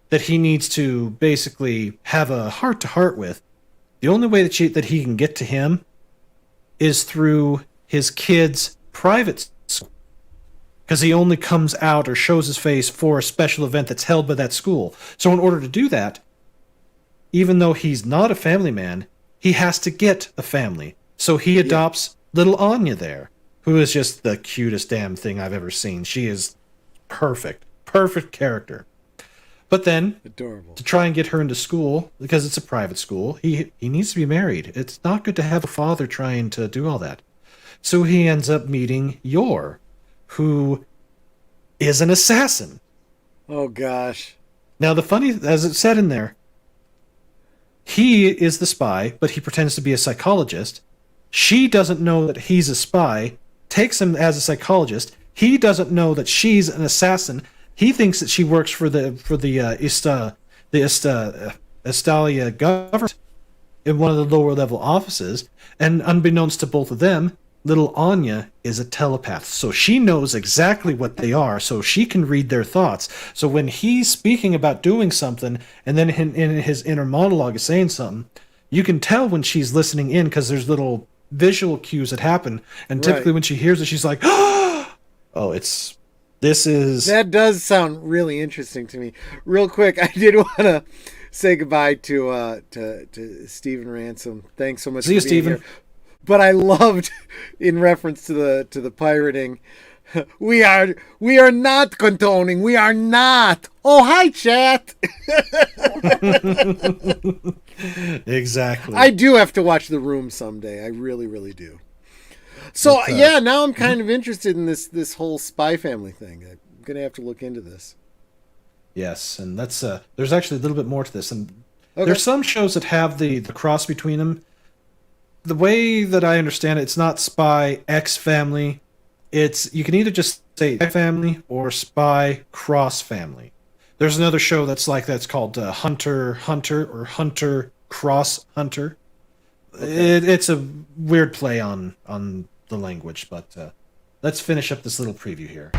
that he needs to basically have a heart-to-heart with, the only way that he can get to him is through his kid's private school. Because he only comes out or shows his face for a special event that's held by that school. So in order to do that, even though he's not a family man, he has to get a family. So he adopts little Anya there, who is just the cutest damn thing I've ever seen. She is perfect. Perfect character. But then, adorable. To try and get her into school, because it's a private school, he needs to be married. It's not good to have a father trying to do all that. So he ends up meeting Yor, who is an assassin. Oh, gosh. Now, the funny, as it said in there, he is the spy, but he pretends to be a psychologist. She doesn't know that he's a spy, takes him as a psychologist. He doesn't know that she's an assassin. He thinks that she works for the Estalia government in one of the lower level offices, and unbeknownst to both of them, little Anya is a telepath, so she knows exactly what they are, so she can read their thoughts. So when he's speaking about doing something, and then in his inner monologue is saying something, you can tell when she's listening in because there's little visual cues that happen, and typically when she hears it, she's like, oh, that does sound really interesting to me. Real quick, I did want to say goodbye to Stephen Ransom. Thanks so much. See you, Stephen. Here. But I loved, in reference to the pirating, we are not condoning. We are not. Oh, hi, chat. Exactly. I do have to watch The Room someday. I really, really do. So now I'm kind of interested in this whole Spy Family thing. I'm gonna have to look into this. Yes, and that's there's actually a little bit more to this, and there's some shows that have the cross between them. The way that I understand it, it's not Spy X Family. You can either just say Spy Family or Spy Cross Family. There's another show that's like that. It's called Hunter or Hunter Cross Hunter. It's a weird play on the language, but let's finish up this little preview here.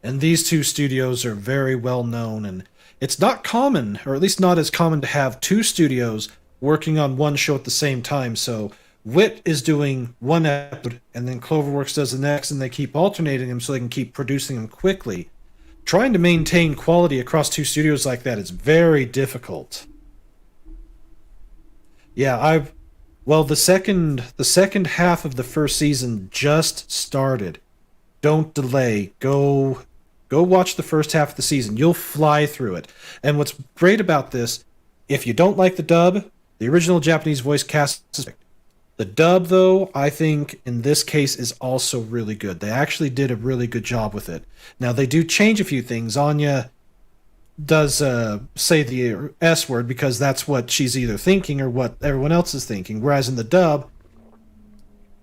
And these two studios are very well known, and it's not common, or at least not as common, to have two studios working on one show at the same time. So Wit is doing one episode, and then Cloverworks does the next, and they keep alternating them so they can keep producing them quickly. Trying to maintain quality across two studios like that is very difficult. Yeah, the second half of the first season just started. Don't delay. Go watch the first half of the season. You'll fly through it. And what's great about this, if you don't like the dub, the original Japanese voice cast is perfect. The dub, though, I think in this case is also really good. They actually did a really good job with it. Now, they do change a few things. Anya does say the S word because that's what she's either thinking or what everyone else is thinking. Whereas in the dub,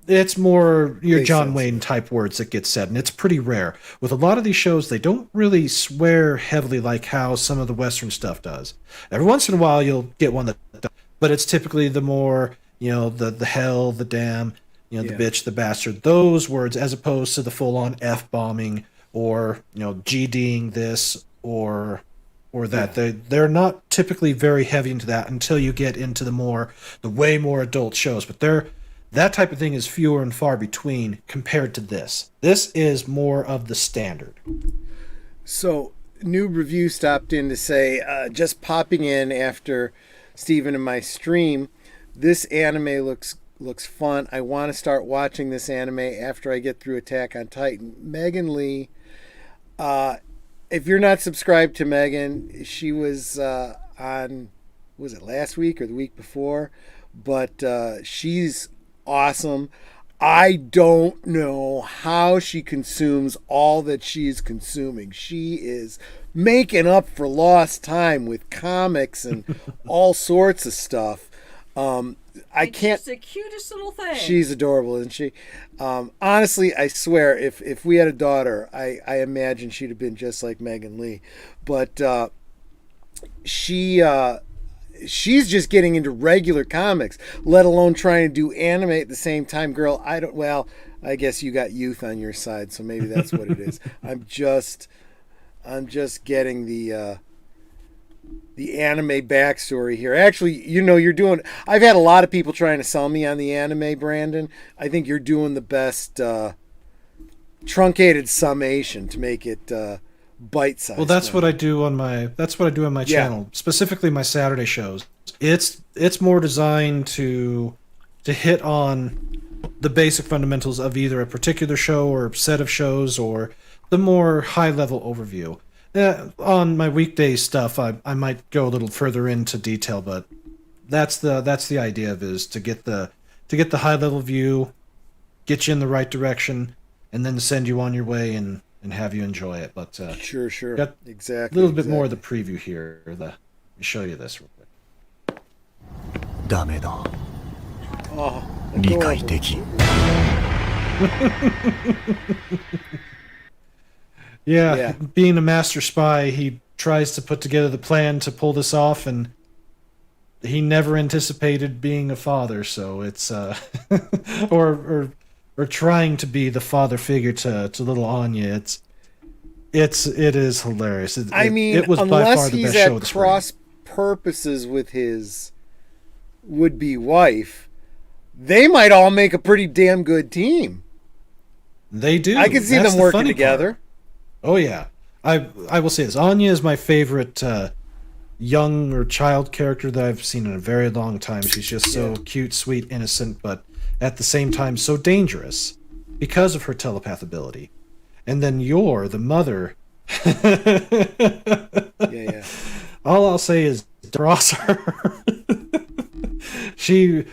it's more your John Wayne type words that get said, and it's pretty rare. With a lot of these shows, they don't really swear heavily like how some of the Western stuff does. Every once in a while, you'll get one that does, but it's typically the more, the hell, the damn, the bitch, the bastard, those words, as opposed to the full-on F-bombing or, GDing this or that. Yeah. They're not typically very heavy into that until you get into the way more adult shows, but that type of thing is fewer and far between compared to this. This is more of the standard. So, Noob Review stopped in to say, just popping in after Steven and my stream, this anime looks fun. I want to start watching this anime after I get through Attack on Titan. Megan Lee, if you're not subscribed to Megan, she was on, was it last week or the week before? But she's awesome. I don't know how she consumes all that she's consuming. She is making up for lost time with comics and all sorts of stuff. I can't. She's the cutest little thing. She's adorable, isn't she? Honestly, I swear, if we had a daughter, I imagine she'd have been just like Megan Lee. But she's just getting into regular comics, let alone trying to do anime at the same time. Girl, I guess you got youth on your side, so maybe that's what it is. I'm just getting the anime backstory here. Actually, I've had a lot of people trying to sell me on the anime, Brandon. I think you're doing the best truncated summation to make it bite-sized. Well, that's what I do on my channel, specifically my Saturday shows. It's more designed to hit on the basic fundamentals of either a particular show or a set of shows or the more high-level overview. On my weekday stuff, I might go a little further into detail, but that's the idea of it, is to get the high-level view, get you in the right direction, and then to send you on your way and have you enjoy it. But sure, got exactly. A little bit more of the preview here. Let me show you this real quick. ダメだ。Oh, 理解できん。Yeah, being a master spy, he tries to put together the plan to pull this off, and he never anticipated being a father, so it's or trying to be the father figure to little Anya. It is hilarious. It was by far unless the he's best show at of the spring. cross purposes with his would-be wife, they might all make a pretty damn good team. They do. I can see That's them the working funny together. part. Oh yeah, I will say this. Anya is my favorite young or child character that I've seen in a very long time. She's just so cute, sweet, innocent, but at the same time so dangerous because of her telepath ability. And then you're the mother. Yeah. All I'll say is cross her. She's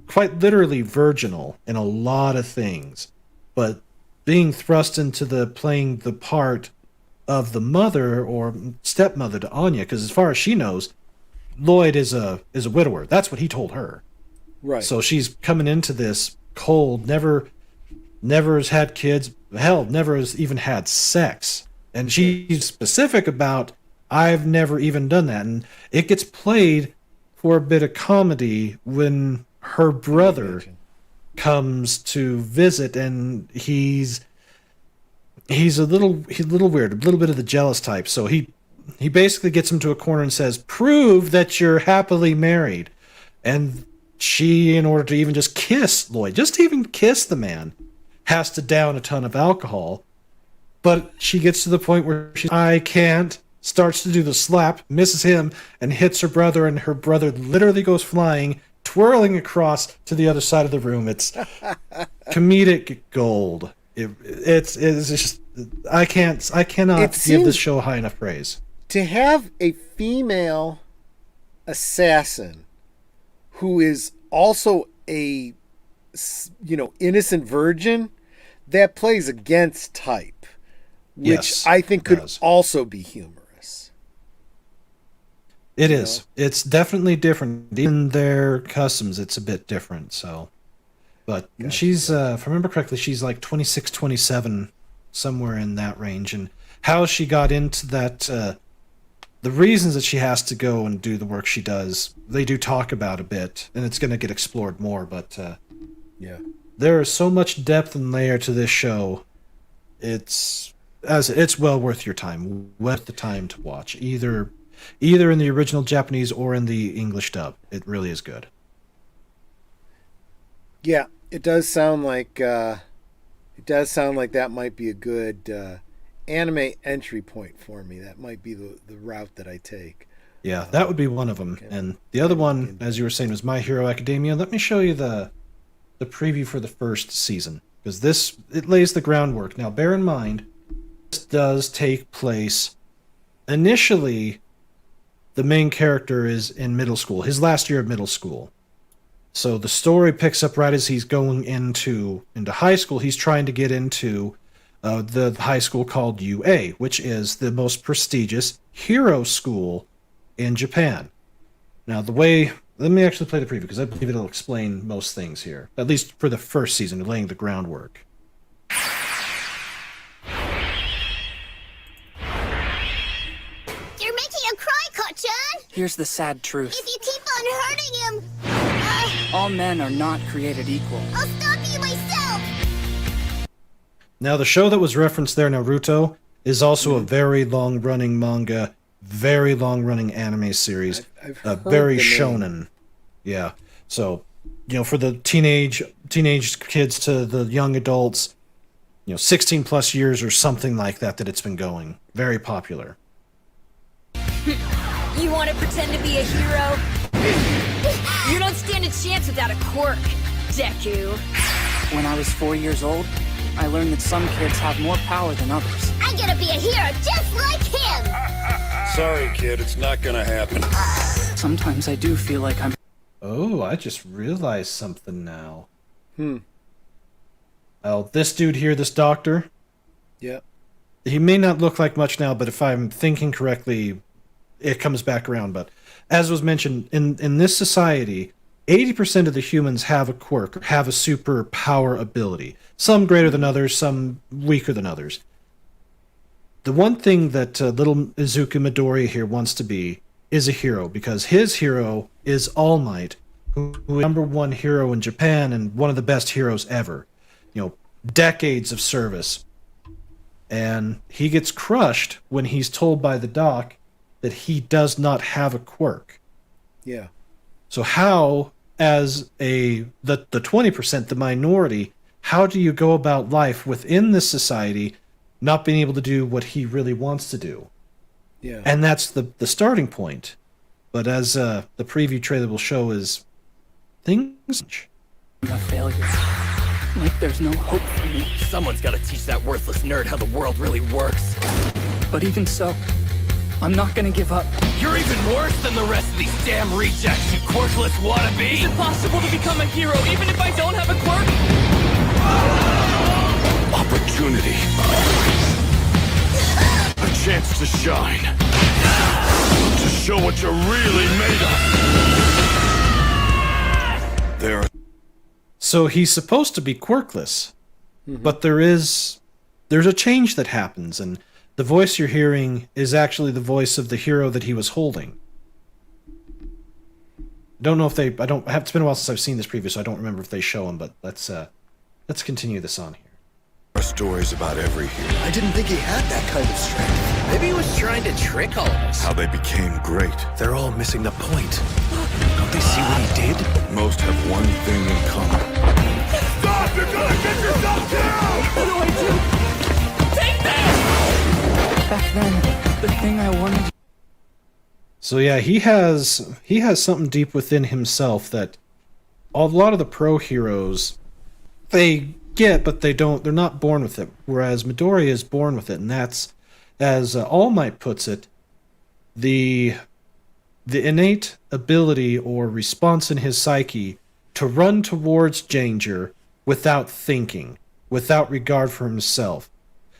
quite literally virginal in a lot of things, but being thrust into playing the part of the mother or stepmother to Anya, because as far as she knows, Lloyd is a widower. That's what he told her. Right. So she's coming into this cold, never has had kids, hell, never has even had sex. And she's specific about, I've never even done that. And it gets played for a bit of comedy when her brother comes to visit, and he's a little weird, a little bit of the jealous type. So he basically gets him to a corner and says, prove that you're happily married. And she, in order to even just kiss Lloyd, just to even kiss the man, has to down a ton of alcohol. But she gets to the point where I can't, starts to do the slap, misses him, and hits her brother, and her brother literally goes flying, twirling across to the other side of the room. It's comedic gold. It's just, I cannot give this show high enough praise. To have a female assassin who is also a innocent virgin, that plays against type, which Yes, I think could does. also be humorous. It is. It's definitely different. In their customs, it's a bit different. So, but she's, if I remember correctly, she's like 26, 27, somewhere in that range. And how she got into that, the reasons that she has to go and do the work she does, they do talk about a bit, and it's going to get explored more. But there is so much depth and layer to this show. It's well worth your time, worth the time to watch. Either in the original Japanese or in the English dub. It really is good. Yeah, it does sound like that might be a good anime entry point for me. That might be the route that I take. Yeah, that would be one of them. And the other one, as you were saying, was My Hero Academia. Let me show you the preview for the first season, because it lays the groundwork. Now, bear in mind, this does take place initially. The main character is in middle school, his last year of middle school. So the story picks up right as he's going into high school. He's trying to get into the high school called UA, which is the most prestigious hero school in Japan. Now, let me actually play the preview, because I believe it'll explain most things here, at least for the first season, laying the groundwork. You're making him cry, Kotchan! Here's the sad truth. If you keep on hurting him, All men are not created equal. I'll stop you myself! Now, the show that was referenced there, Naruto, is also a very long-running manga, very long-running anime series, I've heard very the name. shonen. Yeah. So, for the teenage kids to the young adults, 16 plus years or something like that it's been going. Very popular. You want to pretend to be a hero? You don't stand a chance without a quirk, Deku. When I was 4 years old, I learned that some kids have more power than others. I'm gonna be a hero just like him! Sorry, kid, it's not gonna happen. Sometimes I do feel like I'm... Oh, I just realized something now. Oh, this dude here, this doctor, Yeah. he may not look like much now, but if I'm thinking correctly, it comes back around. But as was mentioned, in this society, 80% of the humans have a quirk, or have a superpower ability. Some greater than others, some weaker than others. the one thing that little Izuku Midoriya here wants to be is a hero, because his hero is All Might, who is #1 hero in Japan and one of the best heroes ever. You know, decades of service. And he gets crushed when he's told by the doc that he does not have a quirk. Yeah. So how, as the 20%, the minority, how do you go about life within this society not being able to do what he really wants to do? Yeah. And that's the starting point. But as the preview trailer will show, is things... A failure. Like there's no hope for me. Someone's gotta teach that worthless nerd how the world really works. But even so, I'm not gonna give up. You're even worse than the rest of these damn rejects, you quirkless wannabe! Is it possible to become a hero even if I don't have a quirk? Opportunity. A chance to shine. To show what you're really made of. There are... So he's supposed to be quirkless, but there's a change that happens, and the voice you're hearing is actually the voice of the hero that he was holding. Don't know if they... It's been a while since I've seen this preview, so I don't remember if they show him, but let's continue this on here. There are stories about every hero. I didn't think he had that kind of strength. Maybe he was trying to trick all of us. How they became great. They're all missing the point. Don't they see what he did? Most have one thing in common. Stop! You're gonna get yourself killed! What do I do? Take this! Back then, the thing I wanted... So yeah, he has something deep within himself that a lot of the pro heroes, they get, but they're not born with it. Whereas Midoriya is born with it, and that's, as All Might puts it, the innate ability or response in his psyche to run towards danger without thinking, without regard for himself.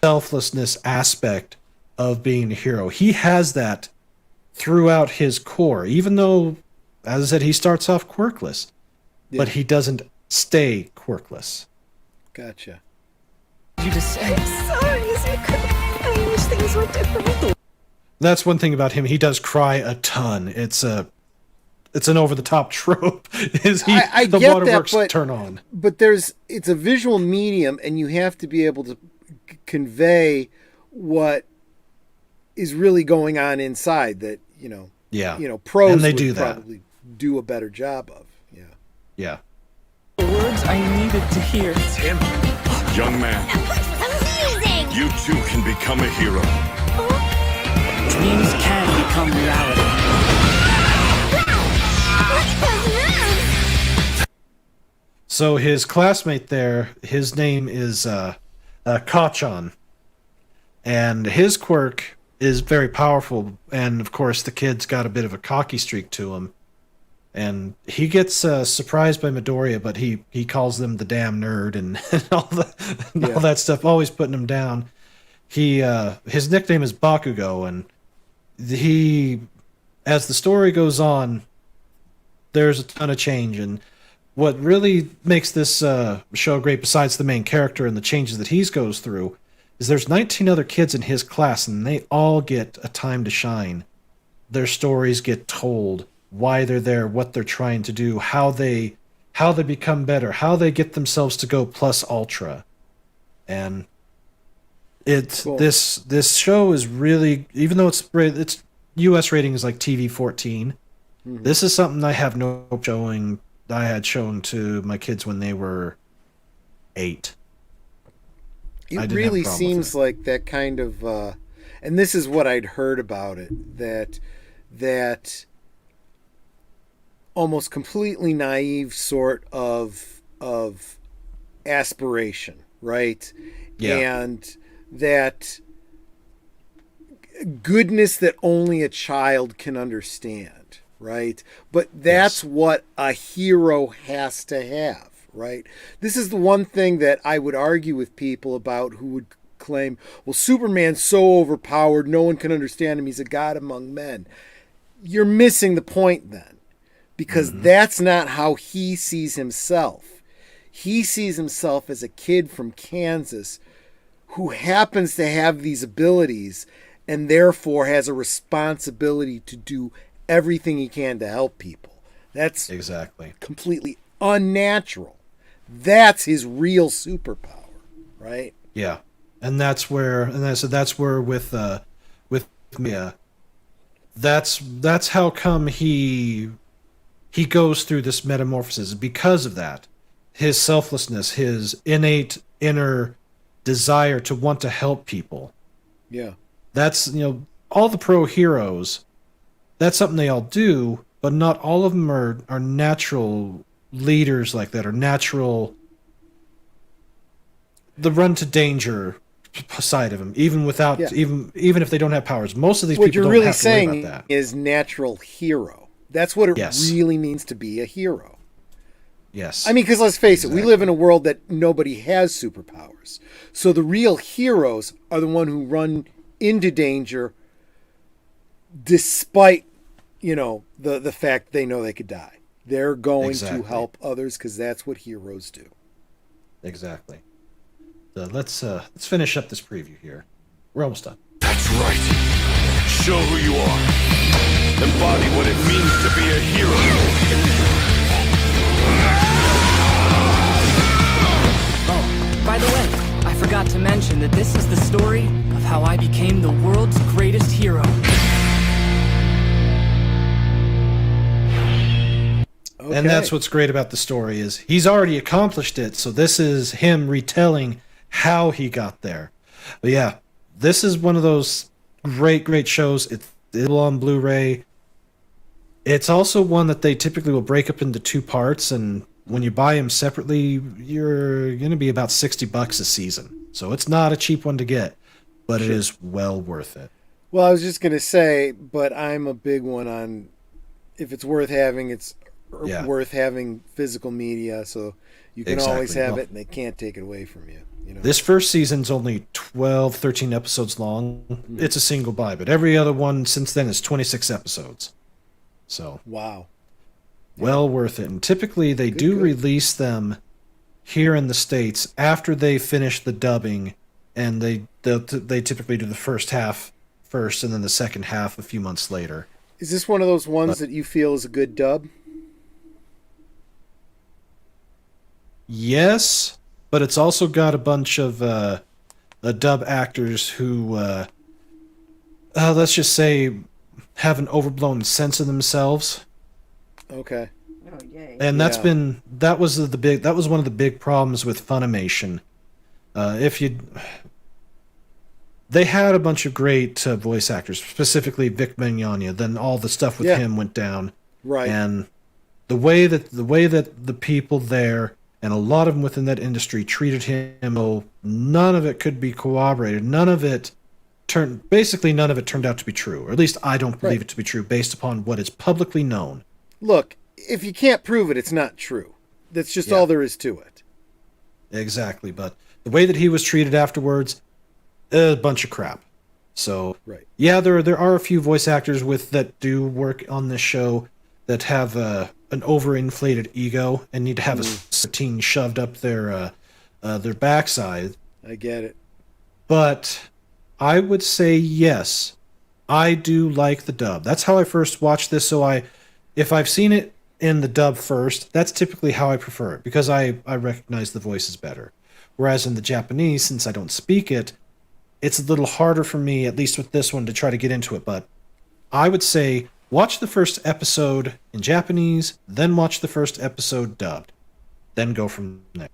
Selflessness aspect of being a hero. He has that throughout his core, even though, as I said, he starts off quirkless, but he doesn't stay quirkless. Gotcha. You just say. I'm sorry, Izuku. I wish things were different. That's one thing about him. He does cry a ton. It's an over-the-top trope. The get waterworks that, turn on. But it's a visual medium, and you have to be able to convey what is really going on inside. That pros and they would do that. probably do a better job of. Yeah. The words I needed to hear. It's him. Young man, Amazing! you too can become a hero. Dreams can become reality. So his classmate there, his name is Kachan, and his quirk is very powerful. And of course, the kid's got a bit of a cocky streak to him, and he gets surprised by Midoriya, but he calls them the damn nerd and all that stuff, always putting him down. His nickname is Bakugo, and as the story goes on, there's a ton of change. And what really makes this show great, besides the main character and the changes that he goes through, is there's 19 other kids in his class, and they all get a time to shine. Their stories get told, why they're there, what they're trying to do, how they become better, how they get themselves to go plus ultra. And cool. This show is really, even though its US rating is like TV 14, this is something I have no showing. I had shown to my kids when they were 8. It really seems like that kind of, and this is what I'd heard about it, that almost completely naive sort of aspiration, right? Yeah. And that goodness that only a child can understand, right? But that's what a hero has to have, right? This is the one thing that I would argue with people about who would claim, well, Superman's so overpowered, no one can understand him, he's a god among men. You're missing the point then, because that's not how he sees himself. He sees himself as a kid from Kansas who happens to have these abilities and therefore has a responsibility to do everything he can to help people. That's exactly completely unnatural. That's his real superpower, right? Yeah, and that's where with Mia, that's how come he goes through this metamorphosis because of that, his selflessness, his innate inner desire to want to help people. Yeah, that's all the pro heroes. That's something they all do, but not all of them are natural leaders like that, or natural. The run to danger side of them, even without even if they don't have powers. Most of these people don't have to worry about that. What you're really saying is natural hero. That's what it really means to be a hero. Yes. I mean, because let's face it, we live in a world that nobody has superpowers. So the real heroes are the one who run into danger despite, the fact they know they could die. They're going to help others because that's what heroes do. Exactly. Let's finish up this preview here. We're almost done. That's right. Show who you are. Embody what it means to be a hero. Oh, by the way, I forgot to mention that this is the story of how I became the world's greatest hero. Okay. And that's what's great about the story is he's already accomplished it, so this is him retelling how he got there. But yeah, this is one of those great shows. It's on Blu-ray. It's also one that they typically will break up into 2 parts, and when you buy them separately, you're going to be about $60 a season. So it's not a cheap one to get, but it is well worth it. Well, I was just going to say, but I'm a big one on if it's worth having, it's worth having physical media, so you can always have it and they can't take it away from you. This first season's only 12, 13 episodes long. Mm-hmm. It's a single buy, but every other one since then is 26 episodes. So wow, well worth it. And typically they do release them here in the States after they finish the dubbing, and they typically do the first half first and then the second half a few months later. Is this one of those ones that you feel is a good dub? Yes, but it's also got a bunch of dub actors who, let's just say, have an overblown sense of themselves. Okay. Oh yay! And that was one of the big problems with Funimation. They had a bunch of great voice actors, specifically Vic Mignogna. Then all the stuff with him went down. Right. And the way that the people there and a lot of them within that industry treated him, none of it could be corroborated. None of it turned out to be true. Or at least I don't believe it to be true based upon what is publicly known. Look, if you can't prove it, it's not true. That's just all there is to it. Exactly. But the way that he was treated afterwards, a bunch of crap. So, yeah, there are a few voice actors that do work on this show that have an overinflated ego and need to have a sateen shoved up their backside. I get it. But I would say yes, I do like the dub. That's how I first watched this. So if I've seen it in the dub first, that's typically how I prefer it because I recognize the voices better. Whereas in the Japanese, since I don't speak it, it's a little harder for me, at least with this one, to try to get into it. But I would say watch the first episode in Japanese, then watch the first episode dubbed, then go from there.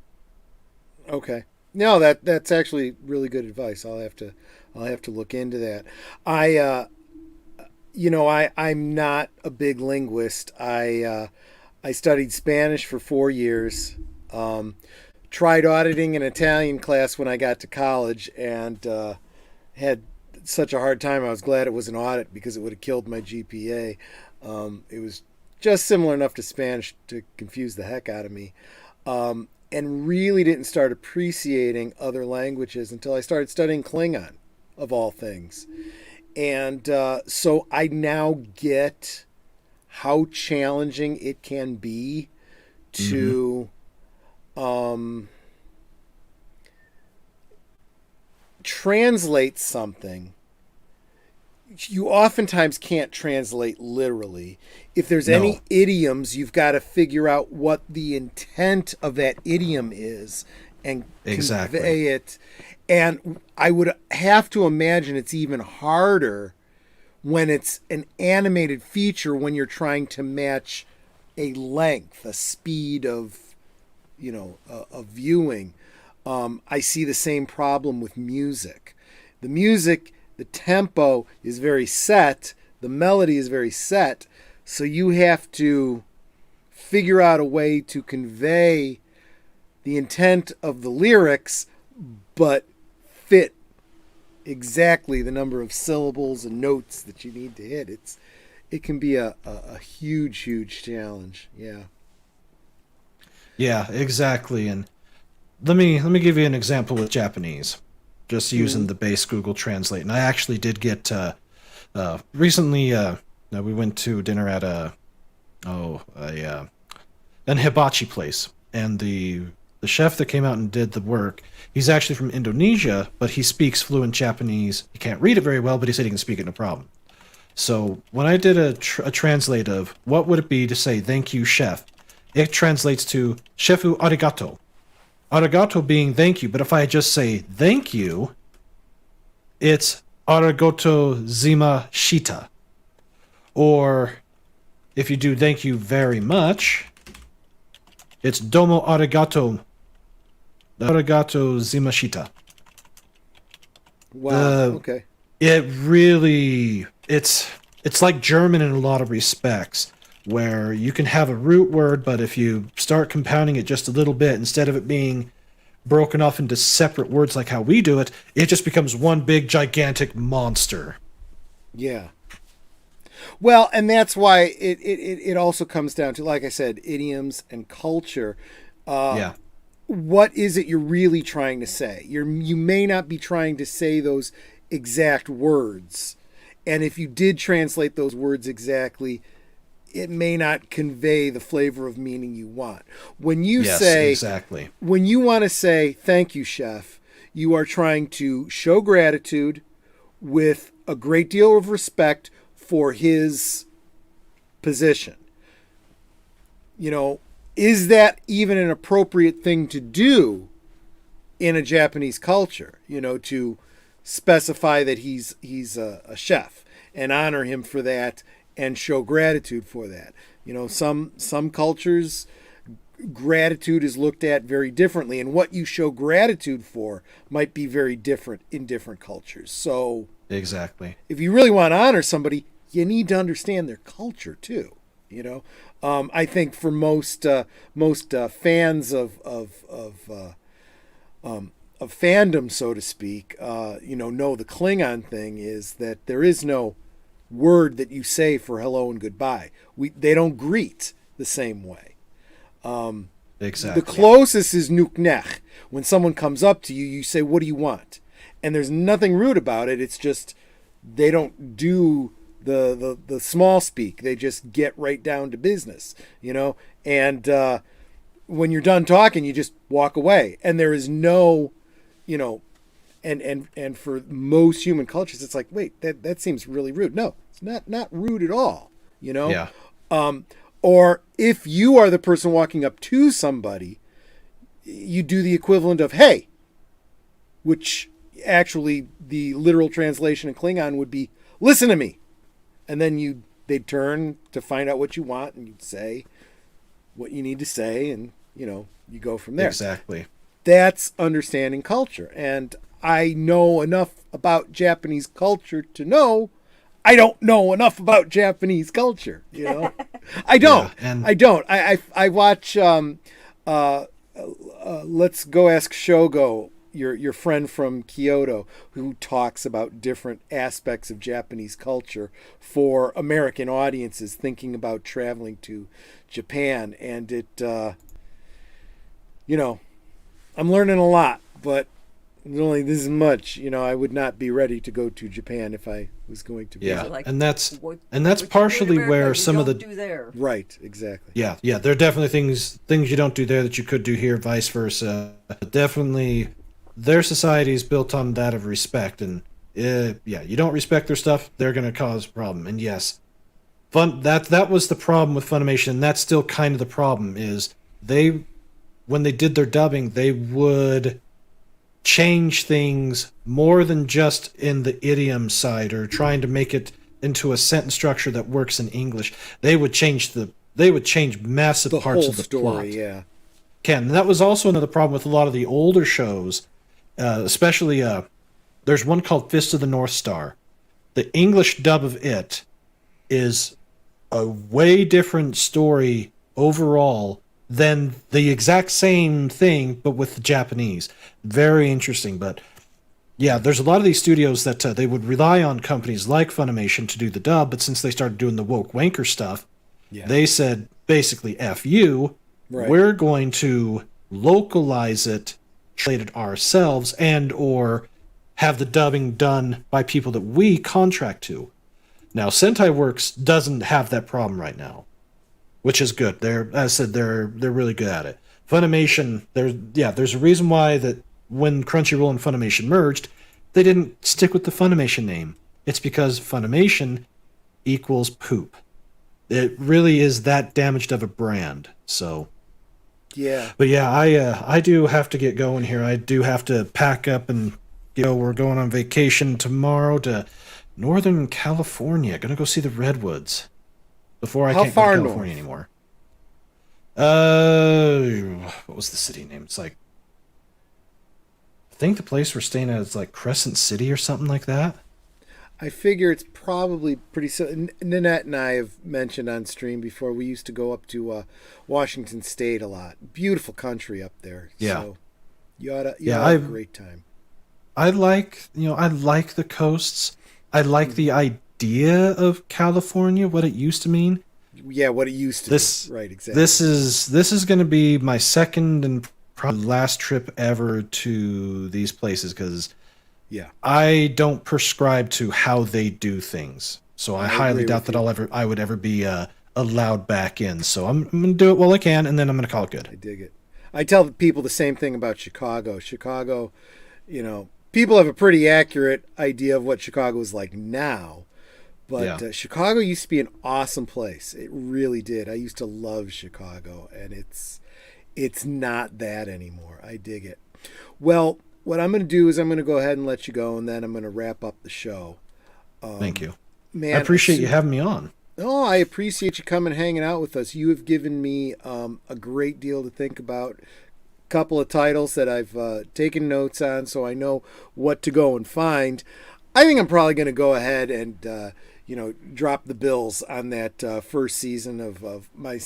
Okay. No, that's actually really good advice. I'll have to look into that. I'm not a big linguist. I studied Spanish for 4 years. Tried auditing an Italian class when I got to college and had such a hard time. I was glad it was an audit because it would have killed my GPA. It was just similar enough to Spanish to confuse the heck out of me. And really didn't start appreciating other languages until I started studying Klingon, of all things. And so I now get how challenging it can be to translate something, you oftentimes can't translate literally. If there's any idioms, you've got to figure out what the intent of that idiom is and convey it. And I would have to imagine it's even harder when it's an animated feature, when you're trying to match a length, a speed of, of viewing. I see the same problem with music. The music, the tempo is very set, the melody is very set, so you have to figure out a way to convey the intent of the lyrics, but fit exactly the number of syllables and notes that you need to hit. It can be a huge challenge. Yeah, exactly. And let me give you an example with Japanese, just using the base Google Translate. And I actually did get recently. We went to dinner at an hibachi place, and the chef that came out and did the work, he's actually from Indonesia, but he speaks fluent Japanese. He can't read it very well, but he said he can speak it no problem. So when I did a translate of what would it be to say thank you, chef, it translates to shefu arigato. Arigato being thank you, but if I just say thank you, it's arigato zima shita. Or if you do thank you very much, it's domo arigato zimashita. Wow. Okay. It really, it's like German in a lot of respects, where you can have a root word, but if you start compounding it just a little bit, instead of it being broken off into separate words like how we do it, it just becomes one big gigantic monster. Yeah. Well, and that's why it also comes down to, like I said, idioms and culture. Yeah. What is it you're really trying to say? You may not be trying to say those exact words. And if you did translate those words exactly, it may not convey the flavor of meaning you want. When you when you want to say, thank you, chef, you are trying to show gratitude with a great deal of respect for his position. Is that even an appropriate thing to do in a Japanese culture? To specify that he's a chef and honor him for that and show gratitude for that. Some cultures, gratitude is looked at very differently, and what you show gratitude for might be very different in different cultures. So exactly, if you really want to honor somebody, you need to understand their culture too. I think for most fans of fandom, so to speak, know the Klingon thing is that there is no word that you say for hello and goodbye. They don't greet the same way. Exactly. The closest is nuknech. When someone comes up to you, you say, "What do you want?" And there's nothing rude about it. It's just they don't do the small speak. They just get right down to business, And when you're done talking, you just walk away. And there is no, and for most human cultures, it's like, wait, that seems really rude. No, it's not rude at all, Yeah. Or if you are the person walking up to somebody, you do the equivalent of hey, which actually the literal translation in Klingon would be listen to me. And then they'd turn to find out what you want, and you'd say what you need to say, and you go from there. Exactly. That's understanding culture. And I know enough about Japanese culture to know I don't know enough about Japanese culture. I don't. Yeah, I don't. I watch Let's Go Ask Shogo, your friend from Kyoto, who talks about different aspects of Japanese culture for American audiences thinking about traveling to Japan. And it, I'm learning a lot, but only this much. I would not be ready to go to Japan if I was going to visit. Like, and that's what partially where some of the do there. Right, exactly. Yeah, there are definitely things you don't do there that you could do here, vice versa. Definitely their society is built on that of respect, and you don't respect their stuff, they're going to cause a problem. And yes, that was the problem with Funimation, and that's still kind of the problem, is when they did their dubbing, they would change things more than just in the idiom side or trying to make it into a sentence structure that works in English. They would change massive parts of the story, plot. yeah. And that was also another problem with a lot of the older shows, especially there's one called Fist of the North Star. The English dub of it is a way different story overall than the exact same thing, but with the Japanese. Very interesting. But yeah, there's a lot of these studios that they would rely on companies like Funimation to do the dub, but since they started doing the woke wanker stuff, they said basically, F you, we're going to localize it, translate it ourselves, and or have the dubbing done by people that we contract to. Now, Sentai Works doesn't have that problem right now, which is good. As I said, they're really good at it. Funimation, there's a reason why that when Crunchyroll and Funimation merged, they didn't stick with the Funimation name. It's because Funimation equals poop. It really is that damaged of a brand. So, yeah. But yeah, I do have to get going here. I do have to pack up and go. We're going on vacation tomorrow to Northern California. Gonna go see the redwoods before I can't go to California anymore. What was the city name? It's like, I think the place we're staying at is like Crescent City or something like that. I figure it's probably pretty. Nanette and I have mentioned on stream before. We used to go up to Washington State a lot. Beautiful country up there. Yeah. So you ought to have a great time. I like the coasts. I like the idea of California, what it used to mean. Yeah, what it used to be. Right, exactly. This is going to be my second and probably last trip ever to these places because I don't prescribe to how they do things. So I highly doubt that I would ever be allowed back in. So I'm going to do it while I can, and then I'm going to call it good. I dig it. I tell people the same thing about Chicago. Chicago, people have a pretty accurate idea of what Chicago is like now. But Chicago used to be an awesome place. It really did. I used to love Chicago, and it's not that anymore. I dig it. Well, what I'm going to do is I'm going to go ahead and let you go, and then I'm going to wrap up the show. Thank you. Man, I appreciate you having me on. Oh, I appreciate you coming and hanging out with us. You have given me a great deal to think about. Couple of titles that I've taken notes on, so I know what to go and find. I think I'm probably going to go ahead and drop the bills on that first season of My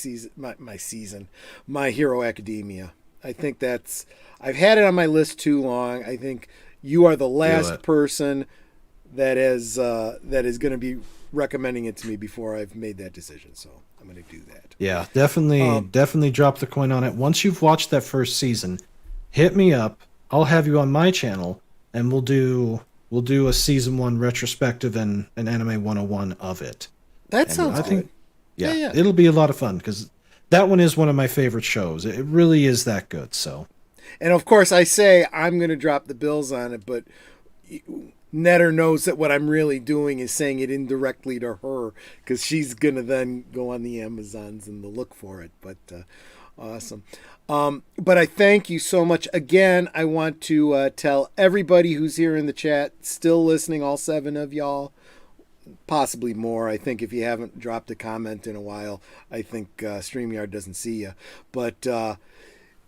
Hero Academia. I think I've had it on my list too long. I think you are the last person that is going to be recommending it to me before I've made that decision. So I'm going to do that. Yeah, definitely drop the coin on it. Once you've watched that first season, hit me up. I'll have you on my channel, and we'll do a season 1 retrospective and an anime 101 of it. That sounds good. Yeah, it'll be a lot of fun because that one is one of my favorite shows. It really is that good. So, and of course, I say I'm going to drop the bills on it, but Netter knows that what I'm really doing is saying it indirectly to her because she's going to then go on the Amazons and look for it. But awesome. But I thank you so much. Again, I want to tell everybody who's here in the chat, still listening, all 7 of y'all, possibly more. I think if you haven't dropped a comment in a while, I think StreamYard doesn't see you. But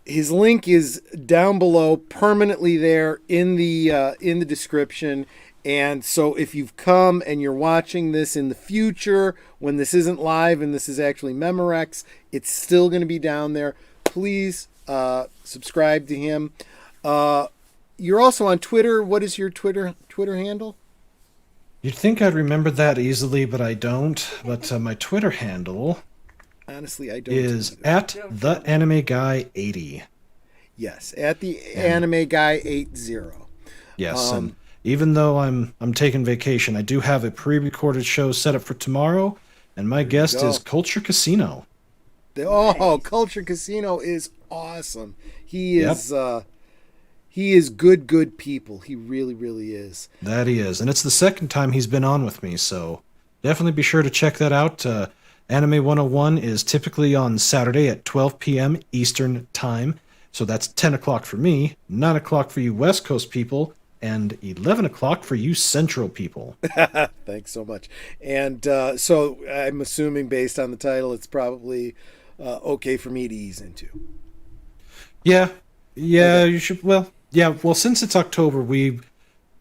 his link is down below, permanently there in the description. And so if you've come and you're watching this in the future, when this isn't live and this is actually Memorex, it's still going to be down there. Please subscribe to him. You're also on Twitter. What is your Twitter handle? You'd think I'd remember that easily, but I don't. But my Twitter handle, honestly, I don't. Is at the Anime Guy 80. Yes, at the Anime Guy 80. Yes, and even though I'm taking vacation, I do have a pre-recorded show set up for tomorrow, and my guest is Culture Casino. Culture Casino is awesome. He is He is good people. He really, really is. That he is. And it's the second time he's been on with me, so definitely be sure to check that out. Anime 101 is typically on Saturday at 12 p.m. Eastern Time. So that's 10 o'clock for me, 9 o'clock for you West Coast people, and 11 o'clock for you Central people. Thanks so much. And so I'm assuming based on the title, it's probably okay for me to ease into. Yeah, Okay. you should. Well, yeah. Well, since it's October, for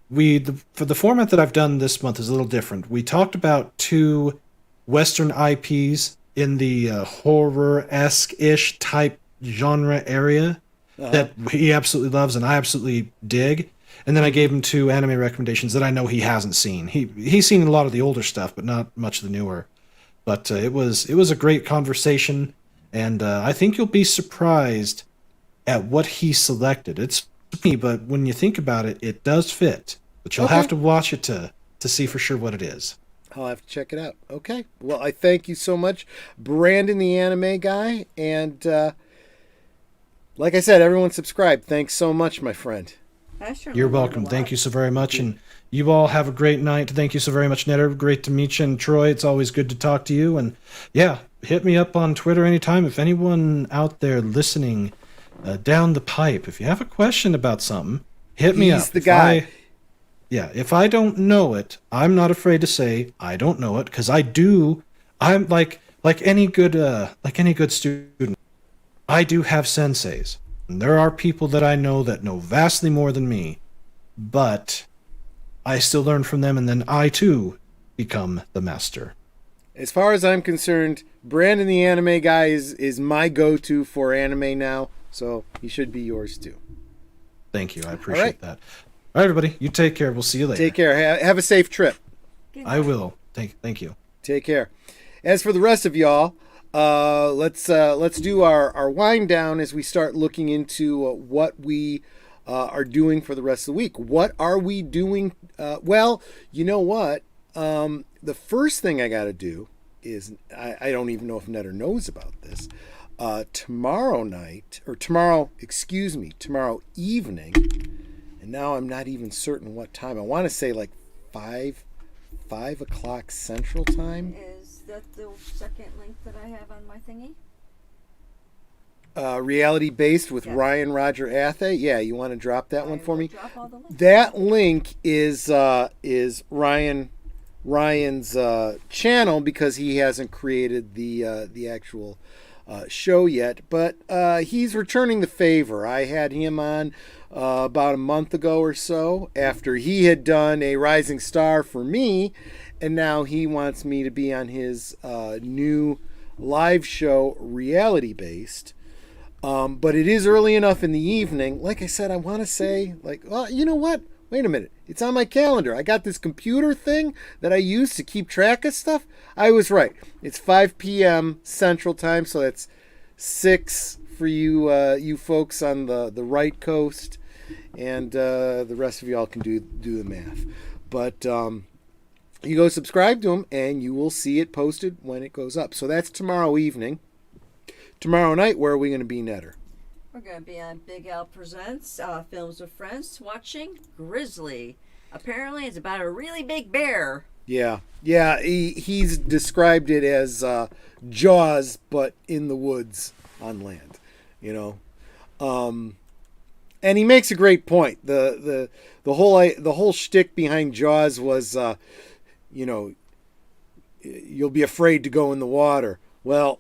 the format that I've done this month is a little different. We talked about 2 Western IPs in the horror-esque-ish type genre area that he absolutely loves and I absolutely dig. And then I gave him 2 anime recommendations that I know he hasn't seen. He's seen a lot of the older stuff, but not much of the newer. But it was a great conversation, and I think you'll be surprised at what he selected. It's me, but when you think about it, it does fit. But you'll have to watch it to see for sure what it is. I'll have to check it out. Okay. Well, I thank you so much, Brandon the anime guy. And like I said, everyone subscribe. Thanks so much, my friend. You're welcome. Thank you so very much. And you all have a great night. Thank you so very much, Netter. Great to meet you. And Troy, it's always good to talk to you. And yeah, hit me up on Twitter anytime. If anyone out there listening down the pipe, if you have a question about something, hit me up. He's the guy. If I don't know it, I'm not afraid to say I don't know it, because I do. I'm like any good student. I do have senseis. And there are people that I know that know vastly more than me, but I still learn from them, and then I too become the master. As far as I'm concerned, Brandon the anime guy is my go-to for anime now, so he should be yours too. Thank you. I appreciate that. All right, everybody. You take care. We'll see you later. Take care. Have a safe trip. I will. Thank you. Take care. As for the rest of y'all, let's do our wind down as we start looking into what we are doing for the rest of the week. What are we doing? Well, you know what? The first thing I got to do is I don't even know if Netter knows about this. Tomorrow evening, and now I'm not even certain what time. I want to say like 5 o'clock Central Time. Is that the second link that I have on my thingy? Reality based with Ryan Roger Athe. Yeah, you want to drop that one for me? Drop all the links. That link is Ryan's channel, because he hasn't created the actual show yet, but he's returning the favor. I had him on about a month ago or so after he had done a Rising Star for me, and now he wants me to be on his new live show, reality based. But it is early enough in the evening. Like I said, I want to say, you know what? Wait a minute. It's on my calendar. I got this computer thing that I use to keep track of stuff. I was right. It's 5 p.m. Central Time, so that's 6 for you folks on the right coast, and the rest of y'all can do the math. But you go subscribe to him, and you will see it posted when it goes up. So that's tomorrow evening. Tomorrow night, where are we going to be, Netter? We're going to be on Big Al Presents Films with Friends watching Grizzly. Apparently, it's about a really big bear. Yeah. He's described it as Jaws, but in the woods on land. And he makes a great point. The whole shtick behind Jaws was, you'll be afraid to go in the water. Well,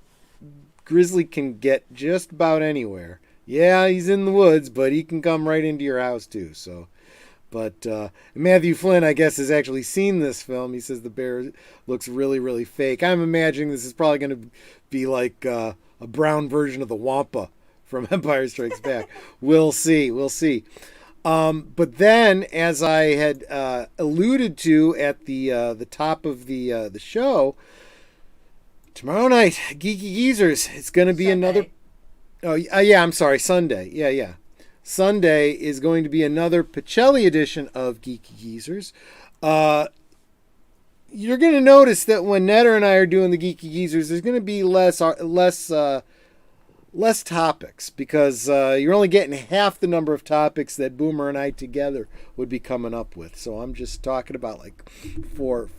Grizzly can get just about anywhere. Yeah, he's in the woods, but he can come right into your house too. So, but Matthew Flynn, I guess, has actually seen this film. He says the bear looks really, really fake. I'm imagining this is probably going to be like a brown version of the Wampa from Empire Strikes Back. We'll see. But then, as I had alluded to at the top of the show, tomorrow night, Geeky Geezers. It's going to be another. Oh, yeah, I'm sorry. Sunday. Yeah. Sunday is going to be another Pacelli edition of Geeky Geezers. You're going to notice that when Netter and I are doing the Geeky Geezers, there's going to be less less topics, because you're only getting half the number of topics that Boomer and I together would be coming up with. So I'm just talking about like four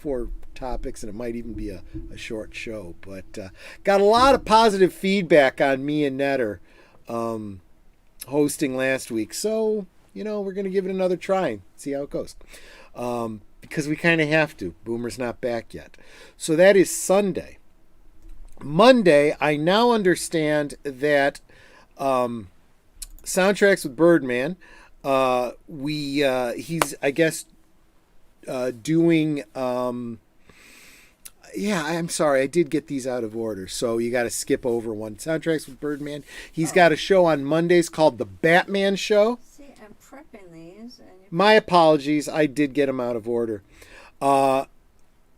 topics, and it might even be a short show. But got a lot of positive feedback on me and Netter hosting last week. So, we're going to give it another try and see how it goes. Because we kind of have to. Boomer's not back yet. So that is Sunday. Monday, I now understand that Soundtracks with Birdman, he's, I guess, doing... I'm sorry, I did get these out of order, so you got to skip over one. Soundtracks with Birdman. He's got a show on Mondays called The Batman Show. See, I'm prepping these. My apologies, I did get them out of order.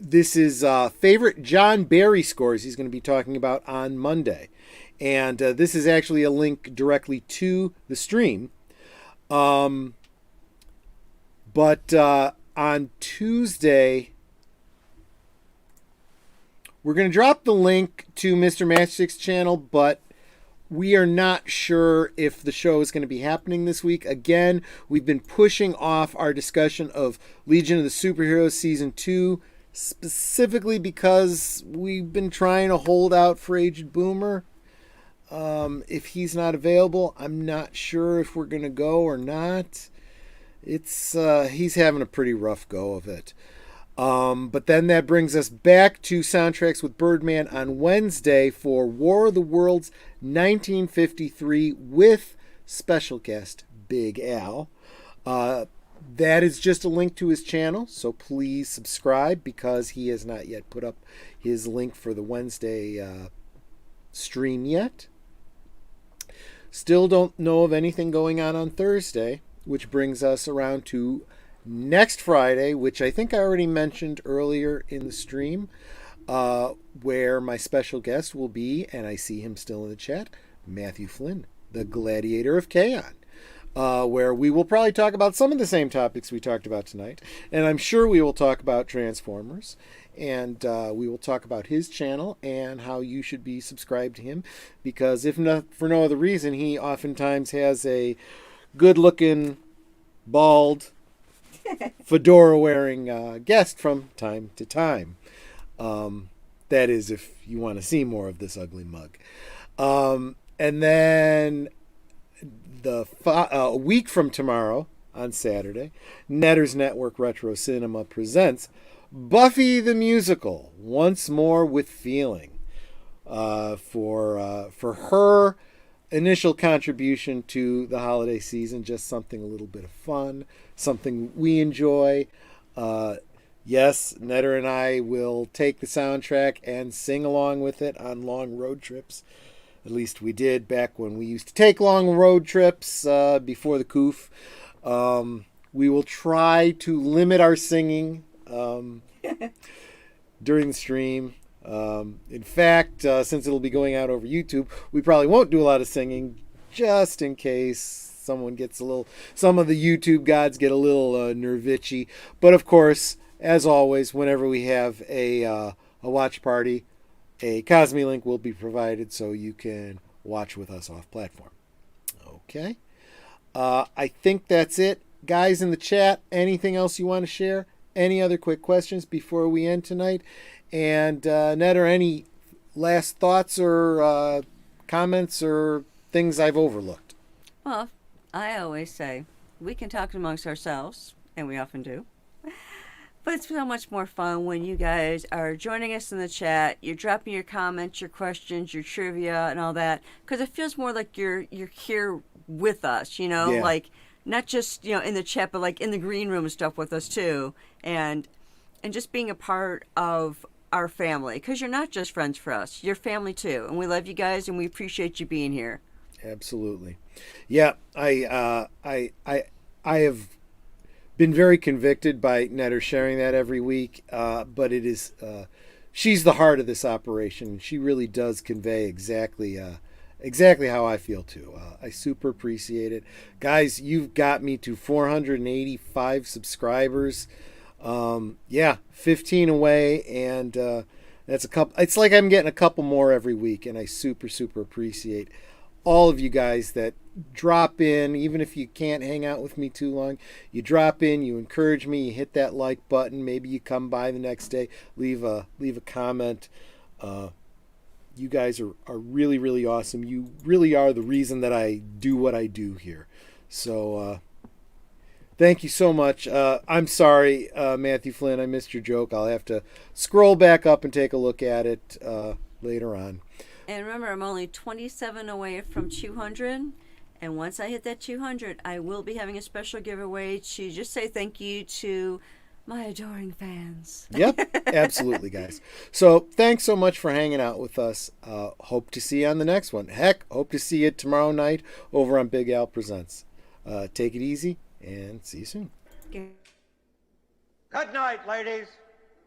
This is favorite John Barry scores he's going to be talking about on Monday. And this is actually a link directly to the stream. But on Tuesday, we're going to drop the link to Mr. Matchstick's channel, but we are not sure if the show is going to be happening this week. Again, we've been pushing off our discussion of Legion of the Superheroes Season 2, specifically because we've been trying to hold out for Aged Boomer. If he's not available, I'm not sure if we're going to go or not. He's having a pretty rough go of it. But then that brings us back to Soundtracks with Birdman on Wednesday for War of the Worlds 1953 with special guest Big Al. That is just a link to his channel, so please subscribe because he has not yet put up his link for the Wednesday stream yet. Still don't know of anything going on Thursday, which brings us around to next Friday, which I think I already mentioned earlier in the stream, where my special guest will be, and I see him still in the chat, Matthew Flynn, the Gladiator of Chaon, where we will probably talk about some of the same topics we talked about tonight, and I'm sure we will talk about Transformers, and we will talk about his channel and how you should be subscribed to him, because if not for no other reason, he oftentimes has a good-looking, bald, fedora-wearing guest from time to time. That is, if you want to see more of this ugly mug. And then a week from tomorrow, on Saturday, Netter's Network Retro Cinema presents Buffy the Musical, once more with feeling, for her initial contribution to the holiday season. Just something a little bit of fun, something we enjoy. Yes, Netter and I will take the soundtrack and sing along with it on long road trips. At least we did back when we used to take long road trips before the coof. We will try to limit our singing during the stream. In fact, since it'll be going out over YouTube, we probably won't do a lot of singing, just in case some of the YouTube gods get a little nervitchy. But of course, as always, whenever we have a watch party, a Cosme link will be provided so you can watch with us off platform. Okay. I think that's it. Guys in the chat, anything else you want to share? Any other quick questions before we end tonight? And Netter, any last thoughts or comments or things I've overlooked? Well, I always say we can talk amongst ourselves, and we often do. But it's so much more fun when you guys are joining us in the chat. You're dropping your comments, your questions, your trivia, and all that, because it feels more like you're here with us. Yeah. Like not just in the chat, but like in the green room and stuff with us too, and just being a part of our family, because you're not just friends for us, you're family too, and we love you guys and we appreciate you being here. Absolutely. Yeah, I have been very convicted by Netter sharing that every week, but it is she's the heart of this operation. She really does convey exactly how I feel too. I super appreciate it. Guys, you've got me to 485 subscribers. 15 away, and that's a couple. It's like I'm getting a couple more every week, and I super appreciate all of you guys that drop in, even if you can't hang out with me too long. You drop in, you encourage me, you hit that like button. Maybe you come by the next day, leave a comment. You guys are really, really awesome. You really are the reason that I do what I do here. So thank you so much. I'm sorry, Matthew Flynn, I missed your joke. I'll have to scroll back up and take a look at it later on. And remember, I'm only 27 away from 200. And once I hit that 200, I will be having a special giveaway to just say thank you to my adoring fans. Yep, absolutely, guys. So thanks so much for hanging out with us. Hope to see you on the next one. Heck, hope to see you tomorrow night over on Big Al Presents. Take it easy, and see you soon. Good night, ladies.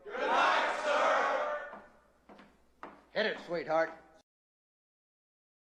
Good night, sir. Hit it, sweetheart.